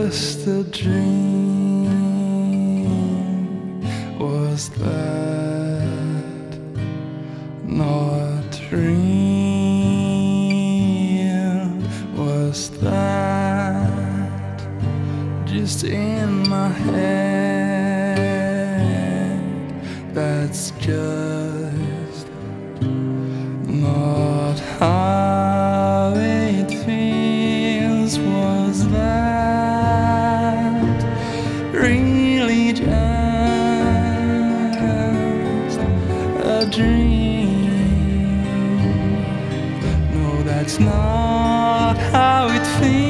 just a dream? Was that not real? Was that just in my head? That's just not how it feels. Was that really just a dream? No, that's not how it feels.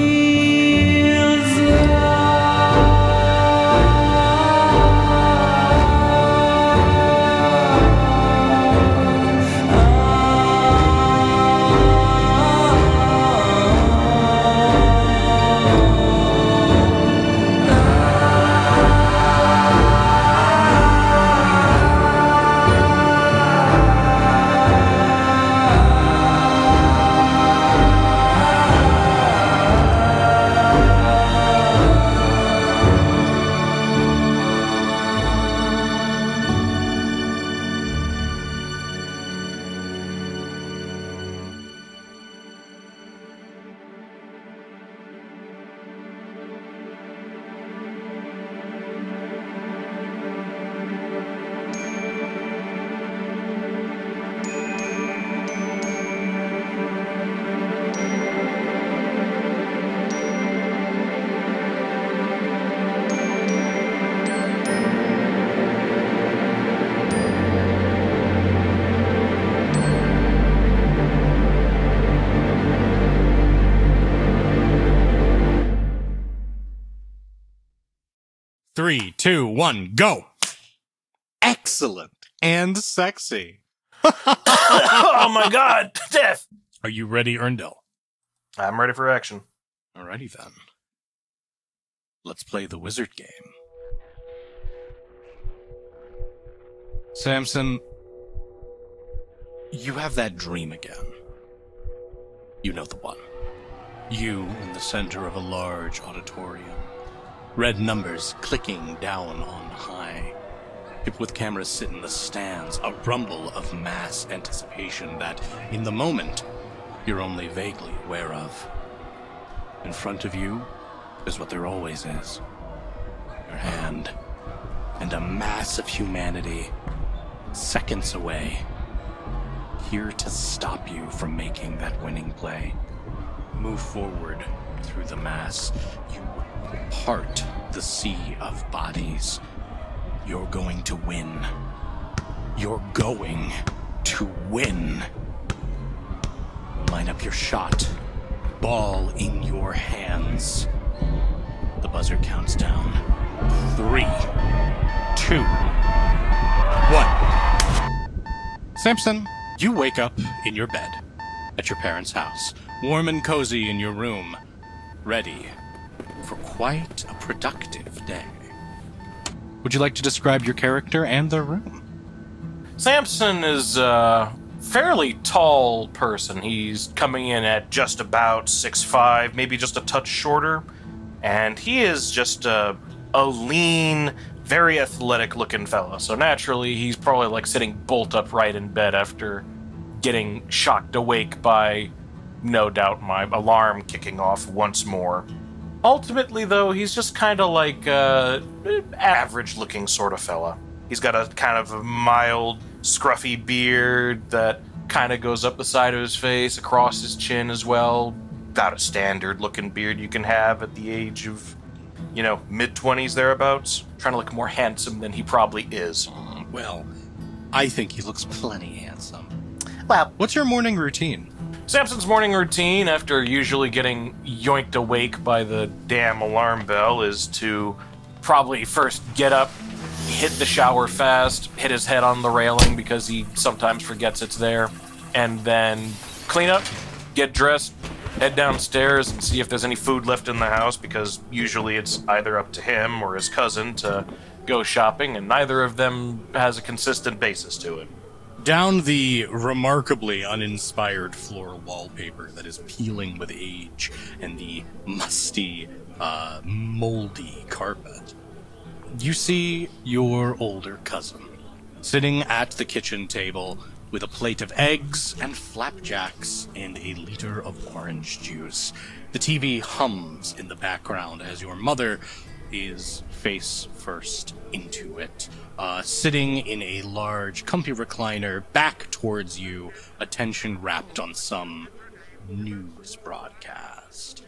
Three, two, one, go! Excellent and sexy. Oh my god, death! Are you ready, Earndil? I'm ready for action. Alrighty then. Let's play the wizard game. Samson, you have that dream again. You know the one. You in the center of a large auditorium. Red numbers clicking down on high. People with cameras sit in the stands. A rumble of mass anticipation that, in the moment, you're only vaguely aware of. In front of you is what there always is. Your hand. And a mass of humanity, seconds away, here to stop you from making that winning play. Move forward through the mass. You part the sea of bodies. You're going to win. You're going to win. Line up your shot. Ball in your hands. The buzzer counts down. 3, 2, 1. Samson, you wake up in your bed at your parents' house, warm and cozy in your room, ready for quite a productive day. Would you like to describe your character and the room? Samson is a fairly tall person. He's coming in at just about 6'5", maybe just a touch shorter. And he is just a lean, very athletic-looking fella. So naturally, he's probably like sitting bolt upright in bed after getting shocked awake by, no doubt, my alarm kicking off once more. Ultimately, though, he's just kind of like average-looking sort of fella. He's got a kind of a mild, scruffy beard that kind of goes up the side of his face, across his chin as well. About a standard-looking beard you can have at the age of, you know, mid-20s thereabouts. Trying to look more handsome than he probably is. Well, I think he looks plenty handsome. Well, what's your morning routine? Samson's morning routine, after usually getting yoinked awake by the damn alarm bell, is to probably first get up, hit the shower fast, hit his head on the railing because he sometimes forgets it's there, and then clean up, get dressed, head downstairs and see if there's any food left in the house, because usually it's either up to him or his cousin to go shopping, and neither of them has a consistent basis to it. Down the remarkably uninspired floor wallpaper that is peeling with age and the musty moldy carpet. You see your older cousin sitting at the kitchen table with a plate of eggs and flapjacks and a liter of orange juice. The TV hums in the background as your mother is face first into it, sitting in a large, comfy recliner back towards you, attention wrapped on some news broadcast.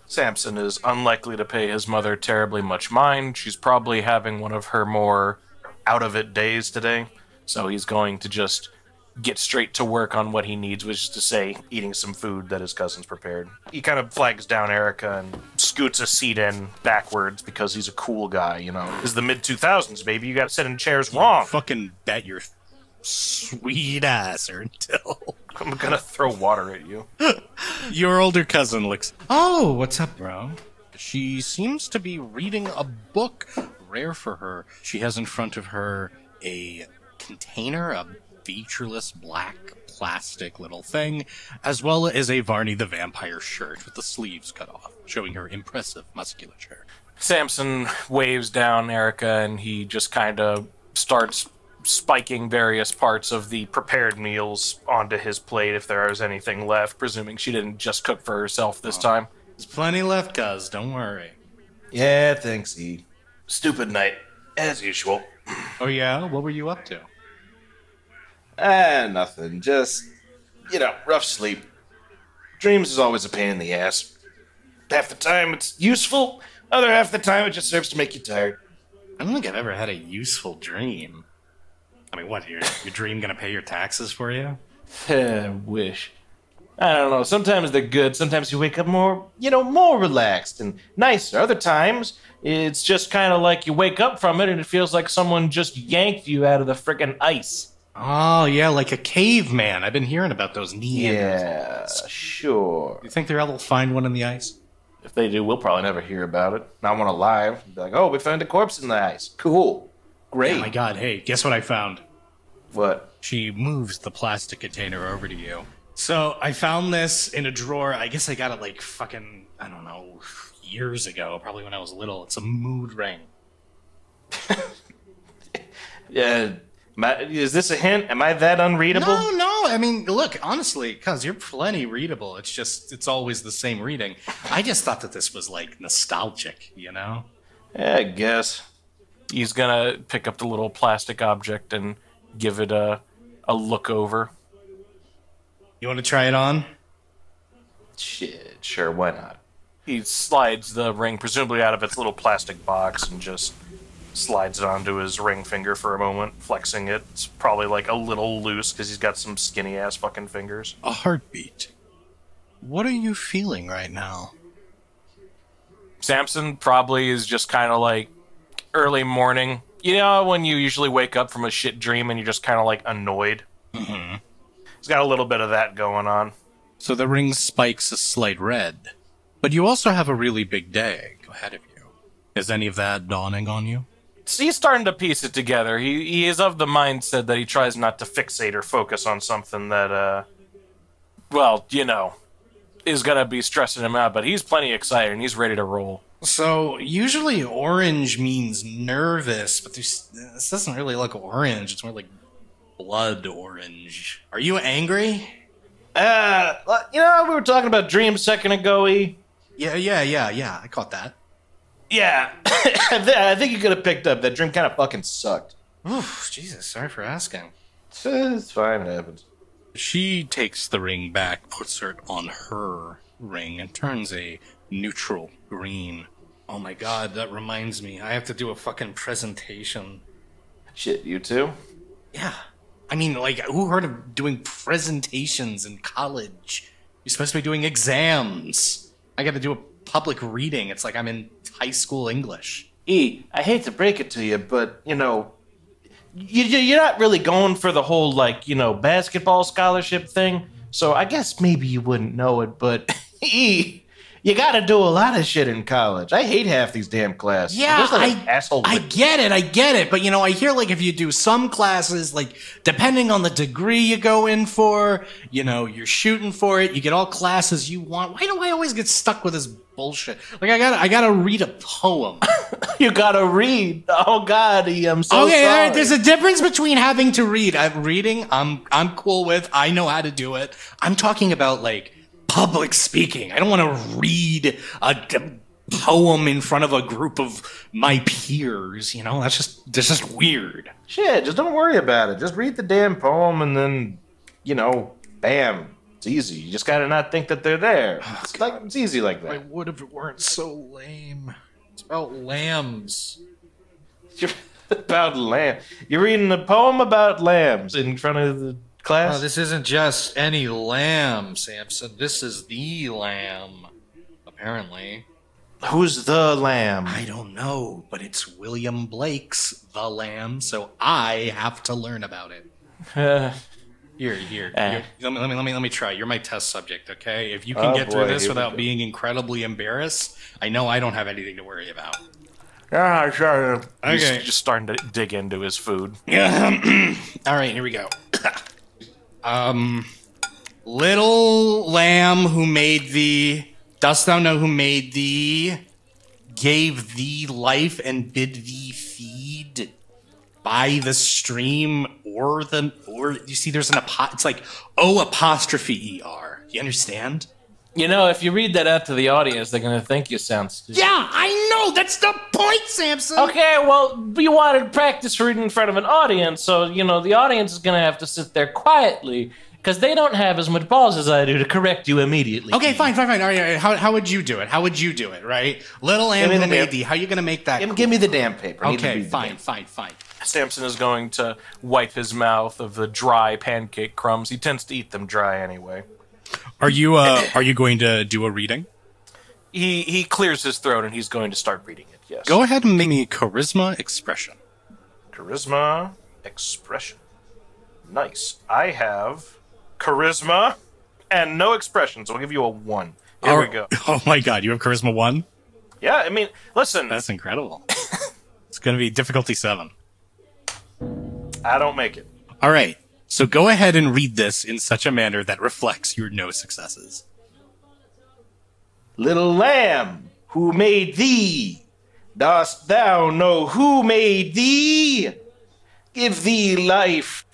Samson is unlikely to pay his mother terribly much mind. She's probably having one of her more out-of-it days today, so he's going to just get straight to work on what he needs, which is to say, eating some food that his cousin's prepared. He kind of flags down Erica and scoots a seat in backwards because he's a cool guy, you know. This is the mid-2000s, baby. You gotta sit in chairs wrong. Fucking bet your sweet ass, Earndil. I'm gonna throw water at you. Your older cousin looks... Oh, what's up, bro? She seems to be reading a book. Rare for her. She has in front of her a container, a featureless black plastic little thing, as well as a Varney the Vampire shirt with the sleeves cut off, showing her impressive musculature. Samson waves down Erica, and he just kind of starts spiking various parts of the prepared meals onto his plate if there is anything left, presuming she didn't just cook for herself this time. There's plenty left, cuz, don't worry. Yeah, thanks, E. Stupid night, as usual. Oh yeah? What were you up to? Nothing. Just, rough sleep. Dreams is always a pain in the ass. Half the time it's useful, other half the time it just serves to make you tired. I don't think I've ever had a useful dream. I mean, what, your dream gonna pay your taxes for you? Wish. I don't know, sometimes they're good, sometimes you wake up more, more relaxed and nicer. Other times, it's just kind of like you wake up from it and it feels like someone just yanked you out of the frickin' ice. Oh, yeah, like a caveman. I've been hearing about those Neanderthals. Yeah, sure. You think they'll ever find one in the ice? If they do, we'll probably never hear about it. Not one alive. Be like, oh, we found a corpse in the ice. Cool. Great. Oh my god, hey, guess what I found? What? She moves the plastic container over to you. So, I found this in a drawer. I guess I got it like fucking, I don't know, years ago. Probably when I was little. It's a mood ring. Yeah. Is this a hint? Am I that unreadable? No. I mean, look, honestly, cuz you're plenty readable. It's just, it's always the same reading. I just thought that this was, like, nostalgic, you know? Yeah, I guess. He's gonna pick up the little plastic object and give it a look over. You want to try it on? Shit, sure, why not? He slides the ring, presumably out of its little plastic box, and just slides it onto his ring finger for a moment, flexing it. It's probably like a little loose because he's got some skinny ass fucking fingers. A heartbeat. What are you feeling right now? Samson probably is just kind of like early morning. You know when you usually wake up from a shit dream and you're just kind of like annoyed? Mm-hmm. He's got a little bit of that going on. So the ring spikes a slight red. But you also have a really big day ahead of you. Is any of that dawning on you? So he's starting to piece it together. He is of the mindset that he tries not to fixate or focus on something that, is going to be stressing him out. But he's plenty excited and he's ready to roll. So, usually orange means nervous, but this doesn't really look orange. It's more like blood orange. Are you angry? We were talking about dreams a second ago, E. Yeah, I caught that. Yeah, I think you could have picked up. That dream kind of fucking sucked. Oof, Jesus, sorry for asking. It's fine, it happens. She takes the ring back, puts it on her ring, and turns a neutral green. Oh my god, that reminds me. I have to do a fucking presentation. Shit, you too? Yeah. I mean, like, who heard of doing presentations in college? You're supposed to be doing exams. I gotta do a public reading. It's like I'm in high school English. E, I hate to break it to you, but, you're not really going for the whole, basketball scholarship thing. So I guess maybe you wouldn't know it, but, E, You got to do a lot of shit in college. I hate half these damn classes. Yeah, asshole. I get it. But, I hear, like, if you do some classes, like, depending on the degree you go in for, you're shooting for it, you get all classes you want. Why do I always get stuck with this bullshit? Like, I gotta read a poem. You gotta read. Oh, God, I'm so sorry. Okay, all right, there's a difference between having to read. Reading, I'm cool with. I know how to do it. I'm talking about, like, public speaking. I don't want to read a poem in front of a group of my peers. That's just weird. Shit, just don't worry about it. Just read the damn poem and then, bam. It's easy. You just gotta not think that they're there. It's easy like that. I would if it weren't so lame. It's about lambs. About lamb. You're reading a poem about lambs in front of the class? Oh, this isn't just any lamb, Samson. This is the lamb, apparently. Who's the lamb? I don't know, but it's William Blake's The Lamb, so I have to learn about it. Here. Let me try. You're my test subject, okay? If you can get through this without being incredibly embarrassed, I know I don't have anything to worry about. Yeah, sure. Okay. He's just starting to dig into his food. All right, here we go. Little lamb who made thee, dost thou know who made thee, gave thee life and bid thee feed by the stream or you see there's it's like O''er. You understand? If you read that out to the audience, they're going to think you sound stupid. Yeah, I know. That's the point, Samson. Okay, well, you wanted to practice reading in front of an audience, so, the audience is going to have to sit there quietly, because they don't have as much balls as I do to correct you immediately. Okay, fine. All right. How would you do it? How would you do it, right? Little lamb who made thee. How are you going to make that? Give me the damn paper. Okay, fine. Samson is going to wipe his mouth of the dry pancake crumbs. He tends to eat them dry anyway. Are you going to do a reading? He clears his throat and he's going to start reading it, yes. Go ahead and make me charisma expression. Charisma expression. Nice. I have charisma and no expression, so I'll give you a 1. Here we go. Oh my god, you have charisma 1? Yeah, I mean, listen. That's incredible. It's going to be difficulty 7. I don't make it. All right. So go ahead and read this in such a manner that reflects your no successes. Little lamb, who made thee? Dost thou know who made thee? Gave thee life,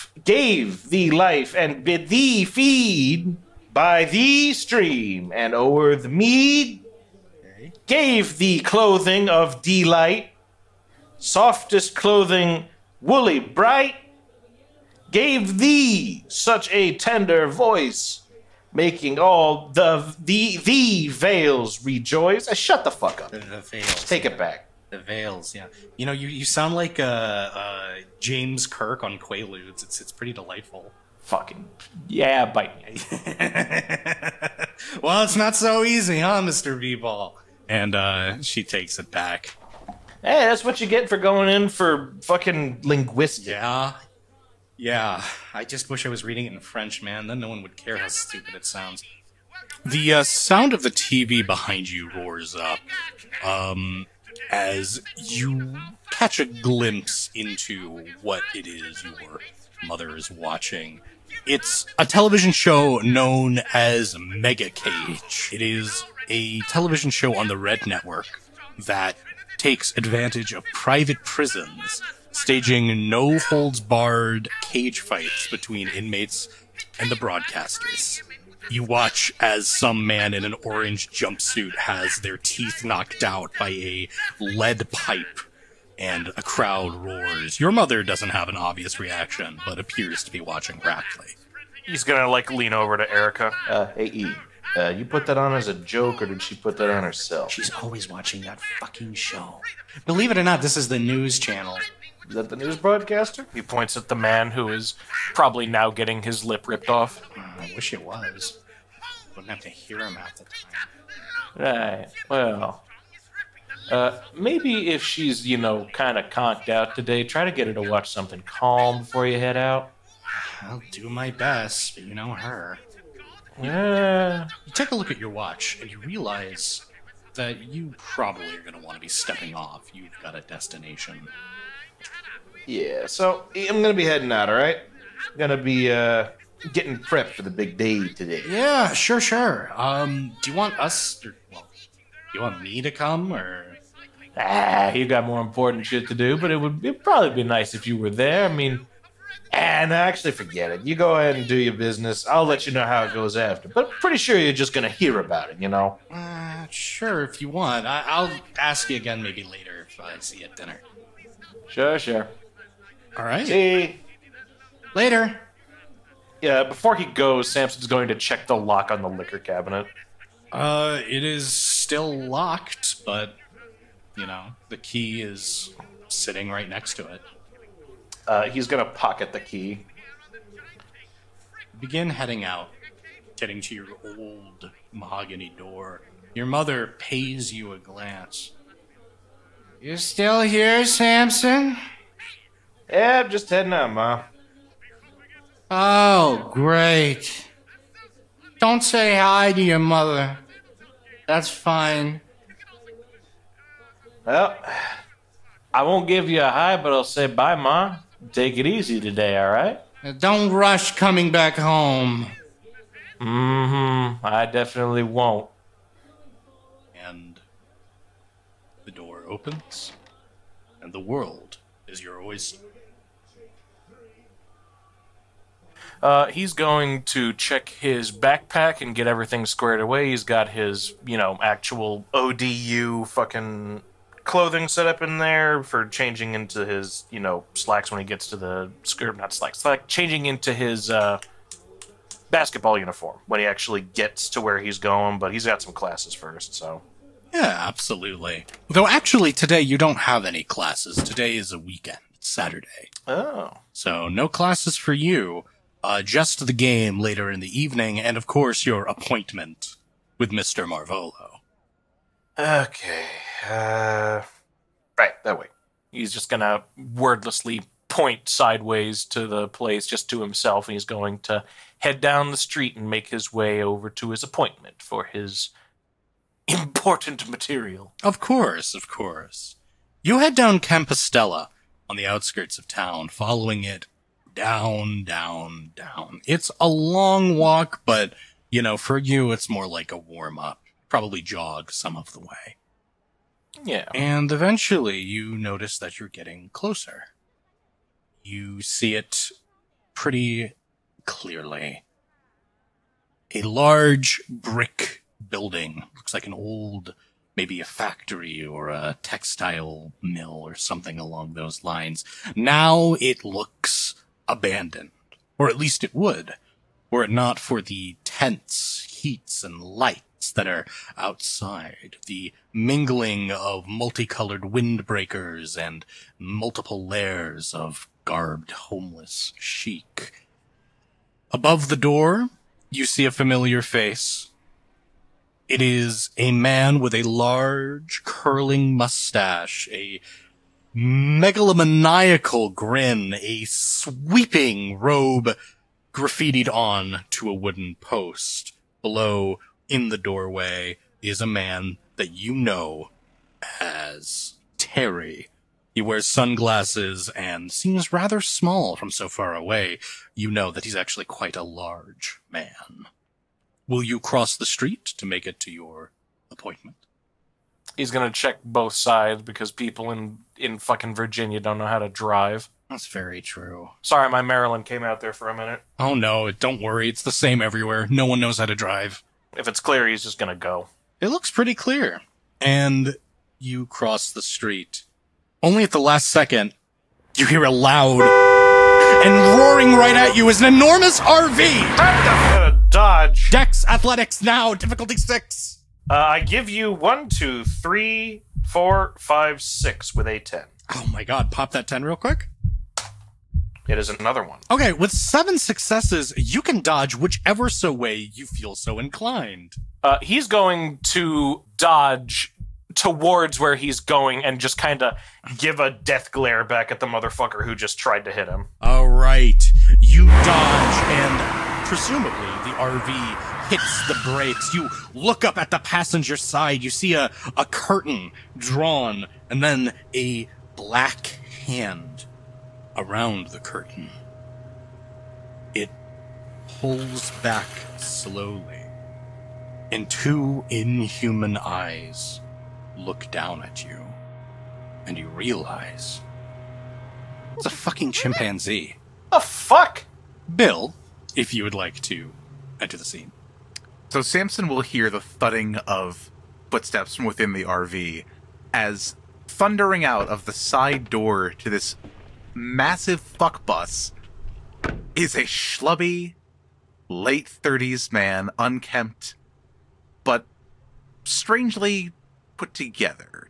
and bid thee feed by the stream and o'er the mead. Gave thee clothing of delight, softest clothing, woolly bright. Gave thee such a tender voice, making all the veils rejoice. Shut the fuck up. The veils. Take it back. The veils, yeah. You sound like James Kirk on Quaaludes. It's pretty delightful. Fucking yeah, bite me. Well, it's not so easy, huh, Mr. V-Ball? And she takes it back. Hey, that's what you get for going in for fucking linguistics. Yeah. I just wish I was reading it in French, man. Then no one would care how stupid it sounds. The sound of the TV behind you roars up as you catch a glimpse into what it is your mother is watching. It's a television show known as Mega Cage. It is a television show on the Red Network that takes advantage of private prisons, staging no-holds-barred cage fights between inmates and the broadcasters. You watch as some man in an orange jumpsuit has their teeth knocked out by a lead pipe, and a crowd roars. Your mother doesn't have an obvious reaction, but appears to be watching raptly. He's gonna, lean over to Erica. Hey, E, you put that on as a joke, or did she put that on herself? She's always watching that fucking show. Believe it or not, this is the news channel. Is that the news broadcaster? He points at the man who is probably now getting his lip ripped off. I wish it was. Wouldn't have to hear him half the time. Right. Well, maybe if she's, kind of conked out today, try to get her to watch something calm before you head out. I'll do my best, but you know her. Yeah. You take a look at your watch, and you realize that you probably are going to want to be stepping off. You've got a destination. Yeah, so I'm gonna be heading out, alright? I'm gonna be getting prepped for the big day today. Yeah, sure. Do you want us, or, well, do you want me to come, or? You got more important shit to do, but it'd probably be nice if you were there. I mean, And actually, forget it. You go ahead and do your business. I'll let you know how it goes after. But I'm pretty sure you're just gonna hear about it, you know? Sure, if you want. I'll ask you again maybe later if I see you at dinner. sure. All right. See? Later. Yeah, before he goes, Samson's going to check the lock on the liquor cabinet. It is still locked, but, you know, the key is sitting right next to it. He's gonna pocket the key. Begin heading out, getting to your old mahogany door. Your mother pays you a glance. You still here, Samson? Yeah, I'm just heading out, Ma. Oh, great. Don't say hi to your mother. That's fine. Well, I won't give you a hi, but I'll say bye, Ma. Take it easy today, all right? Don't rush coming back home. I definitely won't. And the door opens, and the world is your oyster. He's going to check his backpack and get everything squared away. He's got his, actual ODU fucking clothing set up in there for changing into his, slacks when he gets to the skirt, not slacks, like changing into his basketball uniform when he actually gets to where he's going, but he's got some classes first, so. Yeah, absolutely. Though actually today you don't have any classes. Today is a weekend. It's Saturday. Oh. So no classes for you. Just the game later in the evening, and of course your appointment with Mr. Marvolo. Okay. Right, that way. He's just gonna wordlessly point sideways to the place, just to himself, and he's going to head down the street and make his way over to his appointment for his important material. Of course. You head down Compostela on the outskirts of town, following it down. It's a long walk, but, for you, it's more like a warm-up. Probably jog some of the way. Yeah. And eventually, you notice that you're getting closer. You see it pretty clearly. A large brick building. Looks like an old, maybe a factory or a textile mill or something along those lines. Now it looks abandoned, or at least it would, were it not for the tents, heats, and lights that are outside, the mingling of multicolored windbreakers and multiple layers of garbed homeless chic. Above the door, you see a familiar face. It is a man with a large, curling mustache, a megalomaniacal grin, a sweeping robe graffitied on to a wooden post. Below, in the doorway, is a man that you know as Terry. He wears sunglasses and seems rather small from so far away. You know that he's actually quite a large man. Will you cross the street to make it to your appointment? He's gonna check both sides because people in fucking Virginia don't know how to drive. That's very true. Sorry, my Maryland came out there for a minute. Oh no, don't worry. It's the same everywhere. No one knows how to drive. If it's clear, he's just gonna go. It looks pretty clear. And you cross the street. Only at the last second, you hear a loud and roaring right at you is an enormous RV! Dodge. Dex Athletics now, difficulty 6. I give you 1, 2, 3, 4, 5, 6 with a 10. Oh my god, pop that 10 real quick. It is another one. Okay, with 7 successes, you can dodge whichever so way you feel so inclined. He's going to dodge towards where he's going and just kind of give a death glare back at the motherfucker who just tried to hit him. Alright, you dodge, and presumably the RV hits the brakes. You look up at the passenger side. You see a curtain drawn, and then a black hand around the curtain. It pulls back slowly, and two inhuman eyes look down at you, and you realize it's a fucking chimpanzee. The fuck? Bill, if you would like to enter the scene. So Samson will hear the thudding of footsteps from within the RV as thundering out of the side door to this massive fuck bus is a schlubby, late 30s man, unkempt, but strangely put together.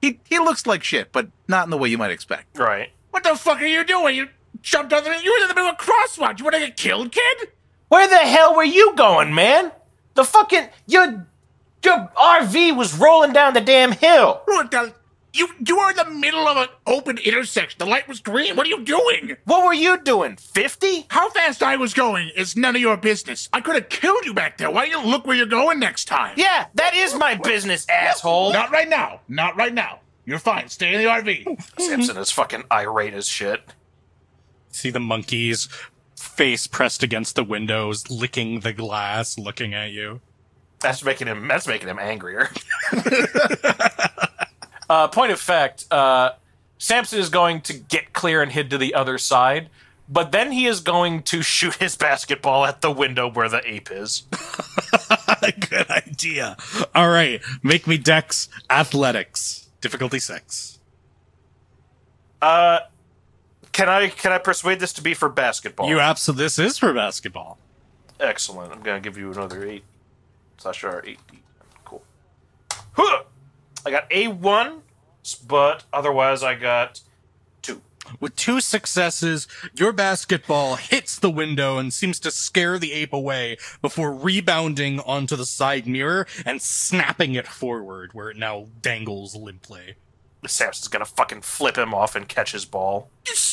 He looks like shit, but not in the way you might expect. Right. What the fuck are you doing? You jumped on you were in the middle of a crosswalk. You want to get killed, kid? Where the hell were you going, man? The fucking... Your RV was rolling down the damn hill. What the... You were in the middle of an open intersection. The light was green. What are you doing? What were you doing, 50? How fast I was going is none of your business. I could have killed you back there. Why don't you look where you're going next time? Yeah, that is my business, asshole. Not right now. Not right now. You're fine. Stay in the RV. Samson is fucking irate as shit. See the monkeys, face pressed against the windows, licking the glass, looking at you. That's making him angrier. Point of fact, Samson is going to get clear and head to the other side, but then he is going to shoot his basketball at the window where the ape is. Good idea. All right, make me Dex Athletics, difficulty 6. Can I persuade this to be for basketball? You absolutely. This is for basketball. Excellent. I'm gonna give you another 8/8. Cool. Huh! I got A1, but otherwise I got 2. With 2 successes, your basketball hits the window and seems to scare the ape away before rebounding onto the side mirror and snapping it forward, where it now dangles limply. Samson's gonna fucking flip him off and catch his ball.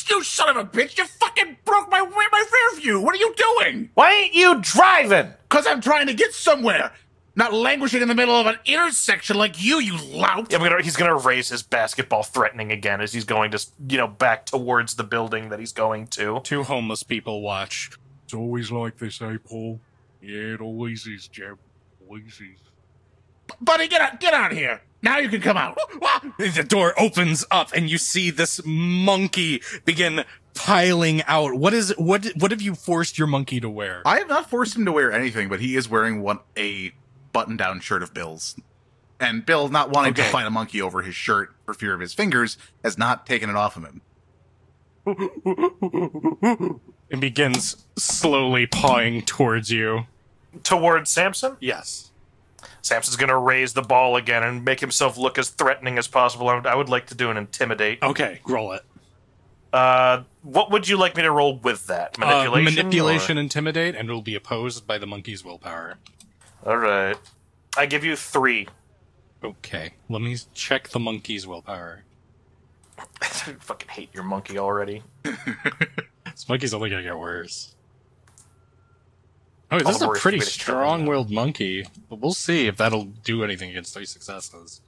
You son of a bitch. You fucking broke my rear view. What are you doing? Why ain't you driving? Because I'm trying to get somewhere. Not languishing in the middle of an intersection like you lout. Yeah, he's gonna raise his basketball threatening again as he's going to, back towards the building that he's going to. 2 homeless people watch. It's always like this, eh, Paul? Yeah, it always is, Jeb. Always is. Buddy, get out of here. Now you can come out. The door opens up and you see this monkey begin piling out. What have you forced your monkey to wear? I have not forced him to wear anything, but he is wearing a button-down shirt of Bill's. And Bill, not wanting to fight a monkey over his shirt for fear of his fingers, has not taken it off of him. It begins slowly pawing towards you. Towards Samson? Yes. Samson's gonna raise the ball again and make himself look as threatening as possible. I would like to do an intimidate. Okay, roll it. What would you like me to roll with that? Manipulation? Manipulation, intimidate, and it will be opposed by the monkey's willpower. Alright. I give you 3. Okay, let me check the monkey's willpower. I fucking hate your monkey already. This monkey's only gonna get worse. Oh, this is a pretty strong-willed monkey, but we'll see if that'll do anything against 3 successes.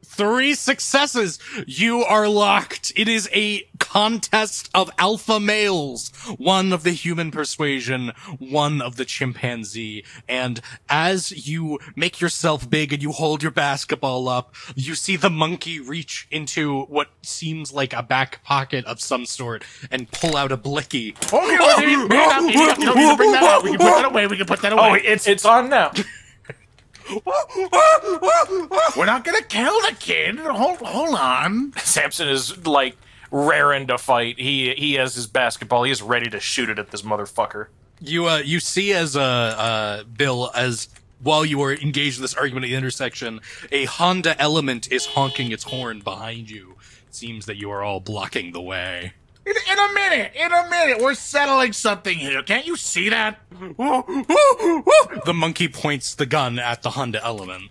3 successes! You are locked! It is a contest of alpha males. 1 of the human persuasion, 1 of the chimpanzee. And as you make yourself big and you hold your basketball up, you see the monkey reach into what seems like a back pocket of some sort and pull out a blicky. Okay, you don't need to bring that out. We can put that away. Oh, it's on now. We're not gonna kill the kid. Hold on. Samson is raring to fight. He has his basketball. He is ready to shoot it at this motherfucker. You see as Bill, as while you are engaged in this argument at the intersection, a Honda Element is honking its horn behind you. It seems that you are all blocking the way. In a minute, we're settling something here. Can't you see that? The monkey points the gun at the Honda Element.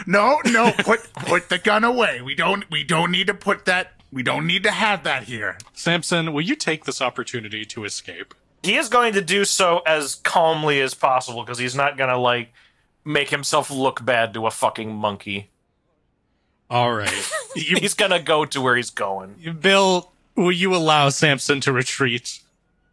No, put the gun away. We don't need to put that. We don't need to have that here. Samson, will you take this opportunity to escape? He is going to do so as calmly as possible because he's not going to, like, make himself look bad to a fucking monkey. All right. He's going to go to where he's going. Bill, will you allow Samson to retreat?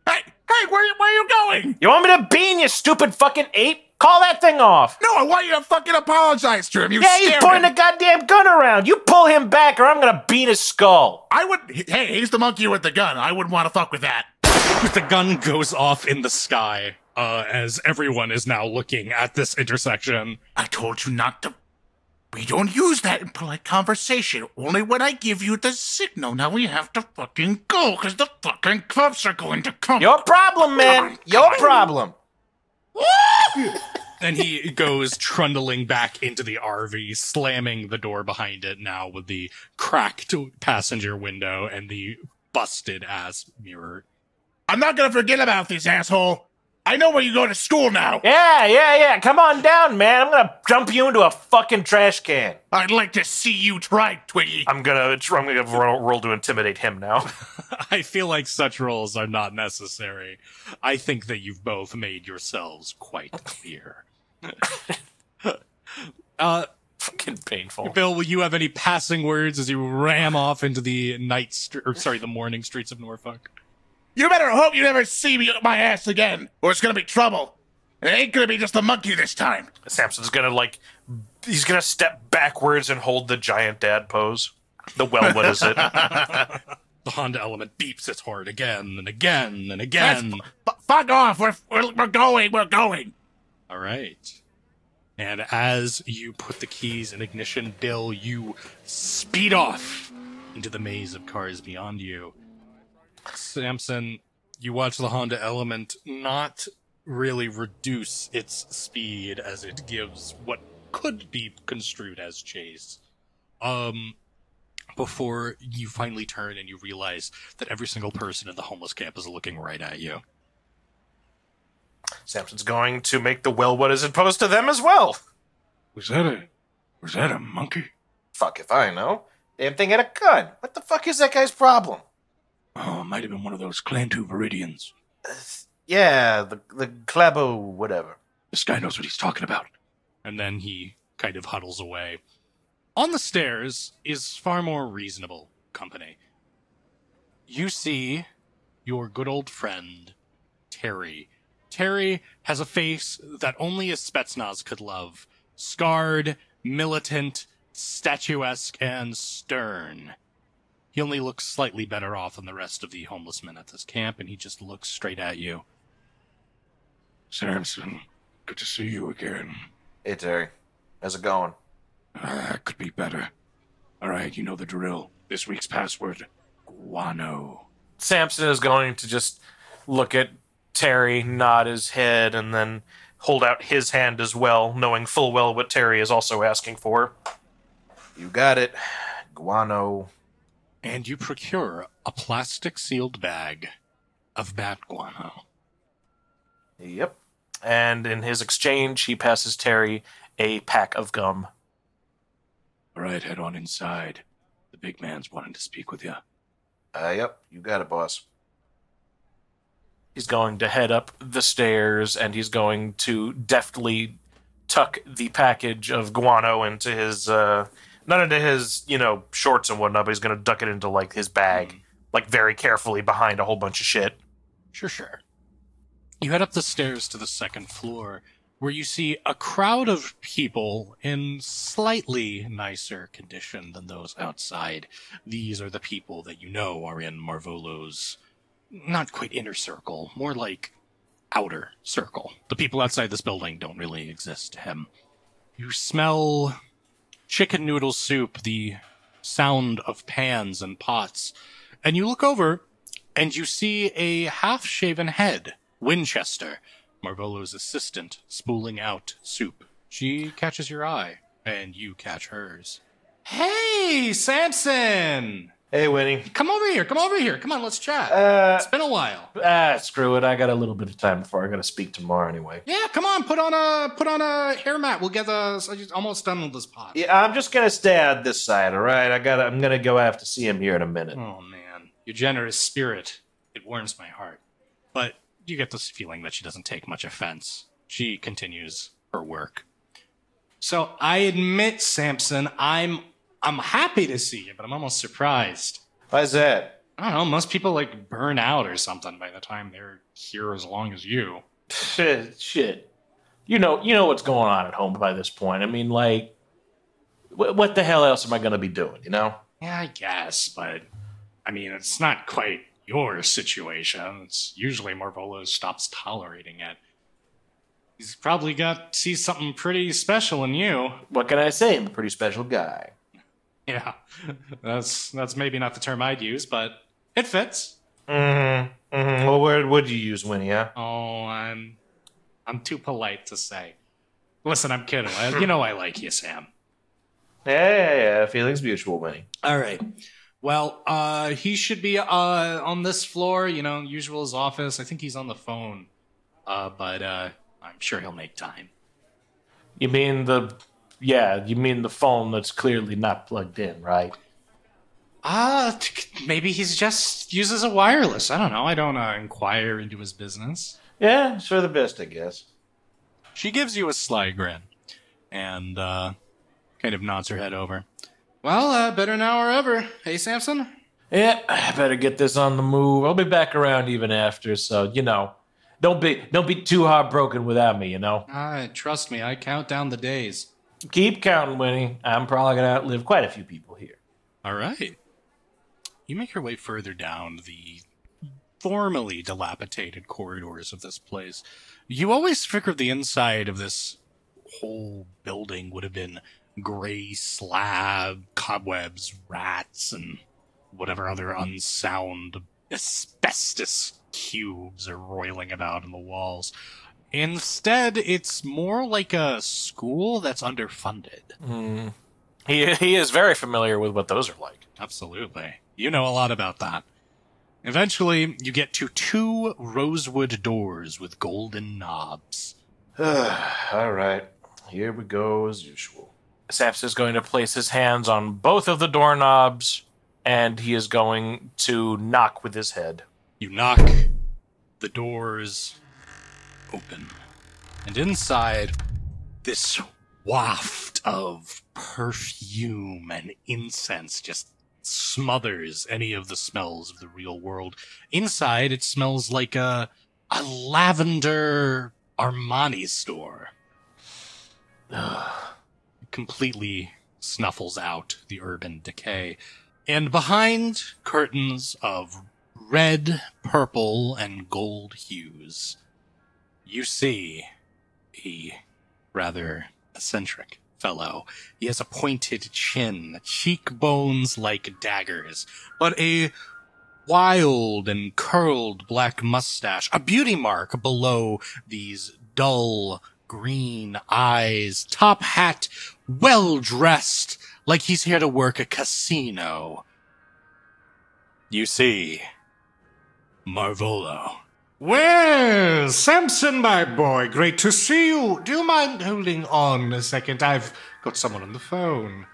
Hey, where are you going? You want me to bean, you stupid fucking ape? Call that thing off. No, I want you to fucking apologize to him. You Yeah, he's scared pointing him. a goddamn gun around. You pull him back or I'm going to bean his skull. I would. Hey, he's the monkey with the gun. I wouldn't want to fuck with that. The gun goes off in the sky as everyone is now looking at this intersection. I told you not to. We don't use that in polite conversation. Only when I give you the signal. Now we have to fucking go, because the fucking cops are going to come. Your problem, man. Your problem. And he goes trundling back into the RV, slamming the door behind it now with the cracked passenger window and the busted-ass mirror. I'm not going to forget about this, asshole. I know where you go to school now. Yeah. Come on down, man. I'm going to dump you into a fucking trash can. I'd like to see you try, Twiggy. I'm gonna roll to intimidate him now. I feel like such rolls are not necessary. I think that you've both made yourselves quite clear. Fucking painful. Bill, will you have any passing words as you ram off into the the morning streets of Norfolk? You better hope you never see me up my ass again, or it's gonna be trouble. It ain't gonna be just a monkey this time. Samson's gonna, he's gonna step backwards and hold the giant dad pose. What is it? The Honda element beeps its horn again and again and again. Fuck off, we're going. All right. And as you put the keys in ignition, Bill, you speed off into the maze of cars beyond you. Samson, you watch the Honda element not really reduce its speed as it gives what could be construed as chase. Before you finally turn and you realize that every single person in the homeless camp is looking right at you. Samson's going to make the what is imposed to them as well. Was that a monkey? Fuck if I know. Damn thing had a gun. What the fuck is that guy's problem? Oh, it might have been one of those Clantu Viridians. Yeah, the Clabo whatever. This guy knows what he's talking about. And then he kind of huddles away. On the stairs is far more reasonable company. You see your good old friend, Terry. Terry has a face that only a Spetsnaz could love. Scarred, militant, statuesque, and stern. He only looks slightly better off than the rest of the homeless men at this camp, and he just looks straight at you. Samson, good to see you again. Hey, Terry. How's it going? Could be better. All right, you know the drill. This week's password, guano. Samson is going to just look at Terry, nod his head, and then hold out his hand as well, knowing full well what Terry is also asking for. You got it. Guano. And you procure a plastic-sealed bag of bat guano. Yep. And in his exchange, he passes Terry a pack of gum. All right, head on inside. The big man's wanting to speak with you. Yep. You got it, boss. He's going to head up the stairs, and he's going to deftly tuck the package of guano into his, not into his, shorts and whatnot, but he's going to duck it into, his bag, very carefully behind a whole bunch of shit. Sure. You head up the stairs to the second floor, where you see a crowd of people in slightly nicer condition than those outside. These are the people that you know are in Marvolo's not quite inner circle, more like outer circle. The people outside this building don't really exist to him. You smell chicken noodle soup, the sound of pans and pots, and you look over and you see a half-shaven head, Winchester, Marvolo's assistant, spooling out soup. She catches your eye, and you catch hers. Hey, Samson! Hey, Winnie. Come over here. Come on, let's chat. It's been a while. Screw it. I got a little bit of time before I got to speak tomorrow anyway. Yeah, come on. Put on a hair mat. We'll get almost done with this pot. Yeah, I'm just gonna stay on this side. All right. I'm gonna go have to see him here in a minute. Oh man, your generous spirit. It warms my heart. But you get this feeling that she doesn't take much offense. She continues her work. So I admit, Samson, I'm happy to see you, but I'm almost surprised. Why's that? I don't know, most people like burn out or something by the time they're here as long as you. Shit. You know what's going on at home by this point. I mean, like, what the hell else am I going to be doing, you know? Yeah, I guess, but I mean, it's not quite your situation. It's usually Marvolo stops tolerating it. He's probably sees something pretty special in you. What can I say? I'm a pretty special guy. Yeah, that's maybe not the term I'd use, but it fits. Well, where would you use Winnie, huh? Oh, I'm too polite to say. Listen, I'm kidding. You know I like you, Sam. Yeah. Feelings mutual, Winnie. All right. Well, he should be on this floor, usual his office. I think he's on the phone. But I'm sure he'll make time. You mean the phone that's clearly not plugged in, right? Maybe he's just uses a wireless. I don't know. I don't inquire into his business. Yeah, sure the best, I guess. She gives you a sly grin and kind of nods her head over. Well, better now or ever. Hey, Samson? Yeah, I better get this on the move. I'll be back around even after, so, don't be too heartbroken without me, Trust me, I count down the days. Keep counting, Winnie. I'm probably going to outlive quite a few people here. All right. You make your way further down the formerly dilapidated corridors of this place. You always figured the inside of this whole building would have been gray slab, cobwebs, rats, and whatever other unsound asbestos cubes are roiling about in the walls. Instead, it's more like a school that's underfunded. He is very familiar with what those are like. Absolutely. You know a lot about that. Eventually, you get to 2 rosewood doors with golden knobs. All right. Here we go as usual. Saps is going to place his hands on both of the doorknobs, and he is going to knock with his head. You knock, the doors open, and inside, this waft of perfume and incense just smothers any of the smells of the real world. Inside, it smells like a lavender Armani store. It completely snuffles out the urban decay. And behind curtains of red, purple, and gold hues, you see a rather eccentric fellow. He has a pointed chin, cheekbones like daggers, but a wild and curled black mustache, a beauty mark below these dull green eyes, top hat, well dressed, like he's here to work a casino. You see Marvolo. Well, Samson, my boy, great to see you. Do you mind holding on a second? I've got someone on the phone.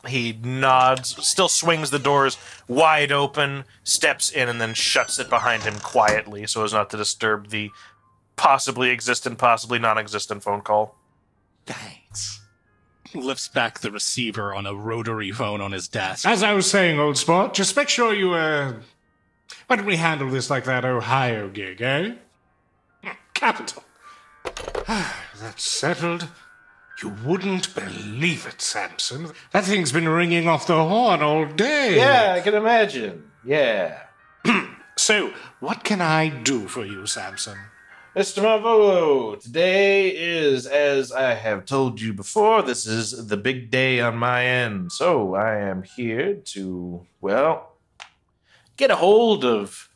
He nods, still swings the doors wide open, steps in, and then shuts it behind him quietly so as not to disturb the possibly existent, possibly non-existent phone call. Thanks. He lifts back the receiver on a rotary phone on his desk. As I was saying, old sport, just make sure you, why don't we handle this like that Ohio gig, eh? Capital. That's settled. You wouldn't believe it, Samson. That thing's been ringing off the horn all day. Yeah, I can imagine. Yeah. So, what can I do for you, Samson? Mr. Marvolo, today is, as I have told you before, this is the big day on my end. So I am here to, well, get a hold of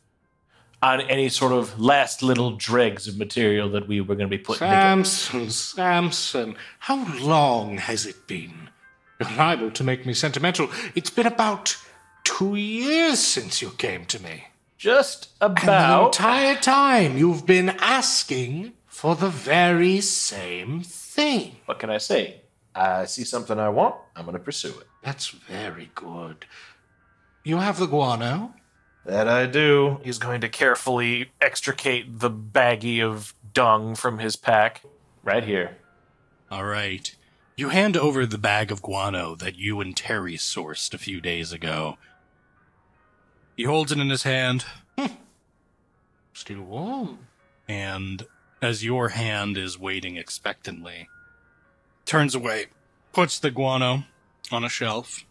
on any sort of last little dregs of material that we were going to be putting together. Samson, how long has it been? You're liable to make me sentimental. It's been about 2 years since you came to me. Just And the about. entire time you've been asking for the very same thing. What can I say? I see something I want. I'm going to pursue it. That's very good. You have the guano? That I do. He's going to carefully extricate the baggie of dung from his pack. Right here. All right. You hand over the bag of guano that you and Terry sourced a few days ago. He holds it in his hand. Still warm. And as your hand is waiting expectantly, turns away, puts the guano on a shelf,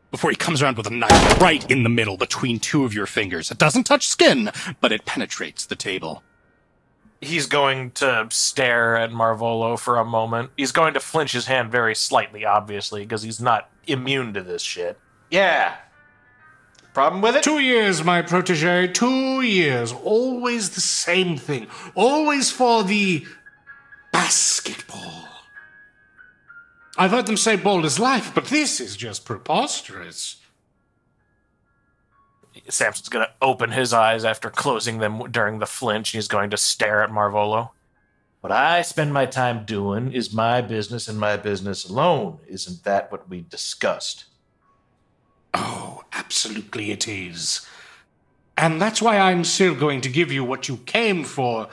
before he comes around with a knife right in the middle between two of your fingers. It doesn't touch skin, but it penetrates the table. He's going to stare at Marvolo for a moment. He's going to flinch his hand very slightly, obviously, because he's not immune to this shit. Yeah. Problem with it? 2 years, my protege, 2 years. Always the same thing. Always for the basketball. I've heard them say ball is life, but this is just preposterous. Samson's going to open his eyes after closing them during the flinch. He's going to stare at Marvolo. What I spend my time doing is my business and my business alone. Isn't that what we discussed? Oh, absolutely it is. And that's why I'm still going to give you what you came for.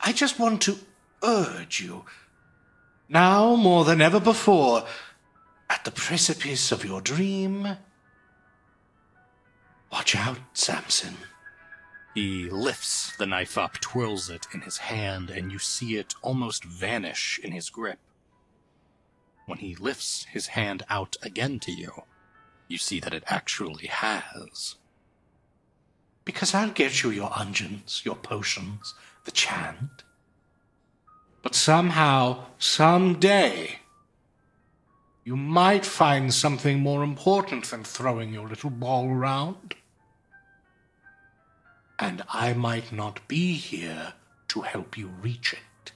I just want to urge you, now more than ever before, at the precipice of your dream, watch out, Samson. He lifts the knife up, twirls it in his hand, and you see it almost vanish in his grip. When he lifts his hand out again to you, you see that it actually has. Because I'll get you your unguents, your potions, the chant. But somehow, someday, you might find something more important than throwing your little ball around. And I might not be here to help you reach it.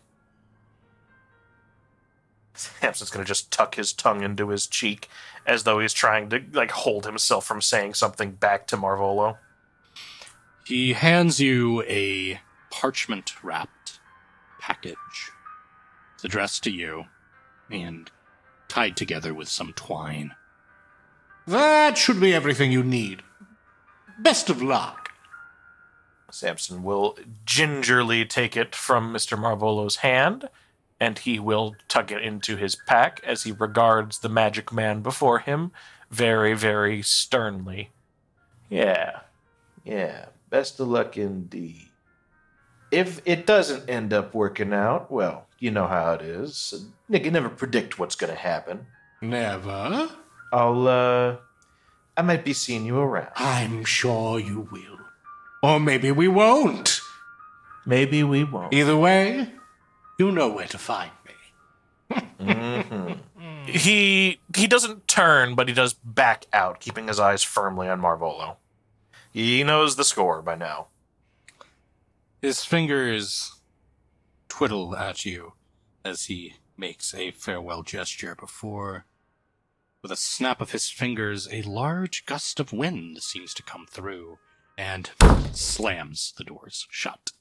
Samson's going to just tuck his tongue into his cheek as though he's trying to hold himself from saying something back to Marvolo. He hands you a parchment-wrapped package. It's addressed to you and tied together with some twine. That should be everything you need. Best of luck. Samson will gingerly take it from Mr. Marvolo's hand, and he will tuck it into his pack as he regards the magic man before him very, very sternly. Yeah, best of luck indeed. If it doesn't end up working out, well, you know how it is. You can never predict what's going to happen. Never? I might be seeing you around. I'm sure you will. Or maybe we won't. Maybe we won't. Either way, you know where to find me. Mm-hmm. He doesn't turn, but he does back out, keeping his eyes firmly on Marvolo. He knows the score by now. His fingers twiddle at you as he makes a farewell gesture before, with a snap of his fingers, a large gust of wind seems to come through and slams the doors shut.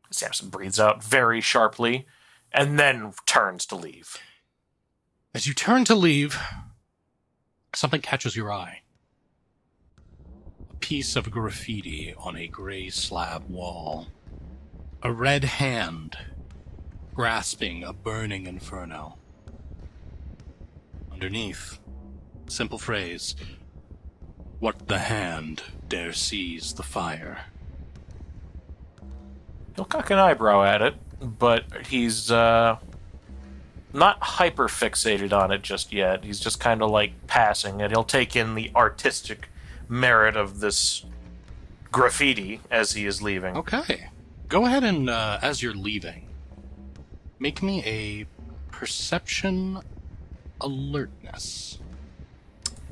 Samson breathes out very sharply and then turns to leave. As you turn to leave, something catches your eye. A piece of graffiti on a gray slab wall. A red hand grasping a burning inferno. Underneath, simple phrase, "What the hand dare seize the fire." He'll cock an eyebrow at it, but he's not hyper fixated on it just yet. He's just kind of passing it. He'll take in the artistic merit of this graffiti as he is leaving. Okay. Go ahead and, as you're leaving, make me a perception alertness.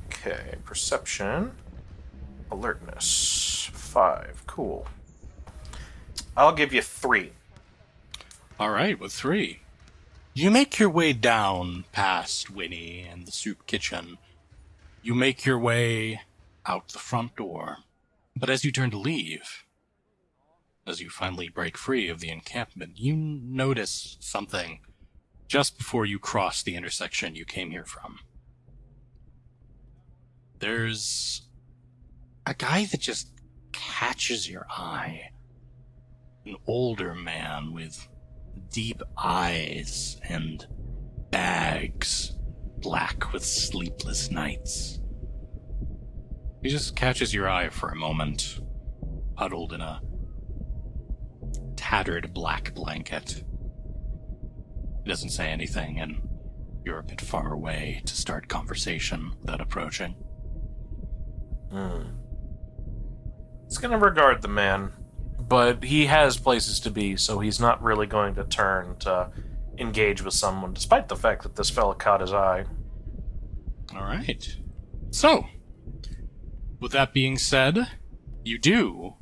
Okay, perception, alertness, 5. Cool. I'll give you 3. All right, with 3. You make your way down past Winnie and the soup kitchen. You make your way out the front door. But as you turn to leave, as you finally break free of the encampment, you notice something just before you cross the intersection you came here from. there's a guy that just catches your eye. An older man with deep eyes and bags, black with sleepless nights. He just catches your eye for a moment, huddled in a tattered black blanket. He doesn't say anything, and you're a bit far away to start conversation without approaching. He's gonna regard the man, but he has places to be, so he's not really going to turn to engage with someone, despite the fact that this fella caught his eye. Alright. So, with that being said, you do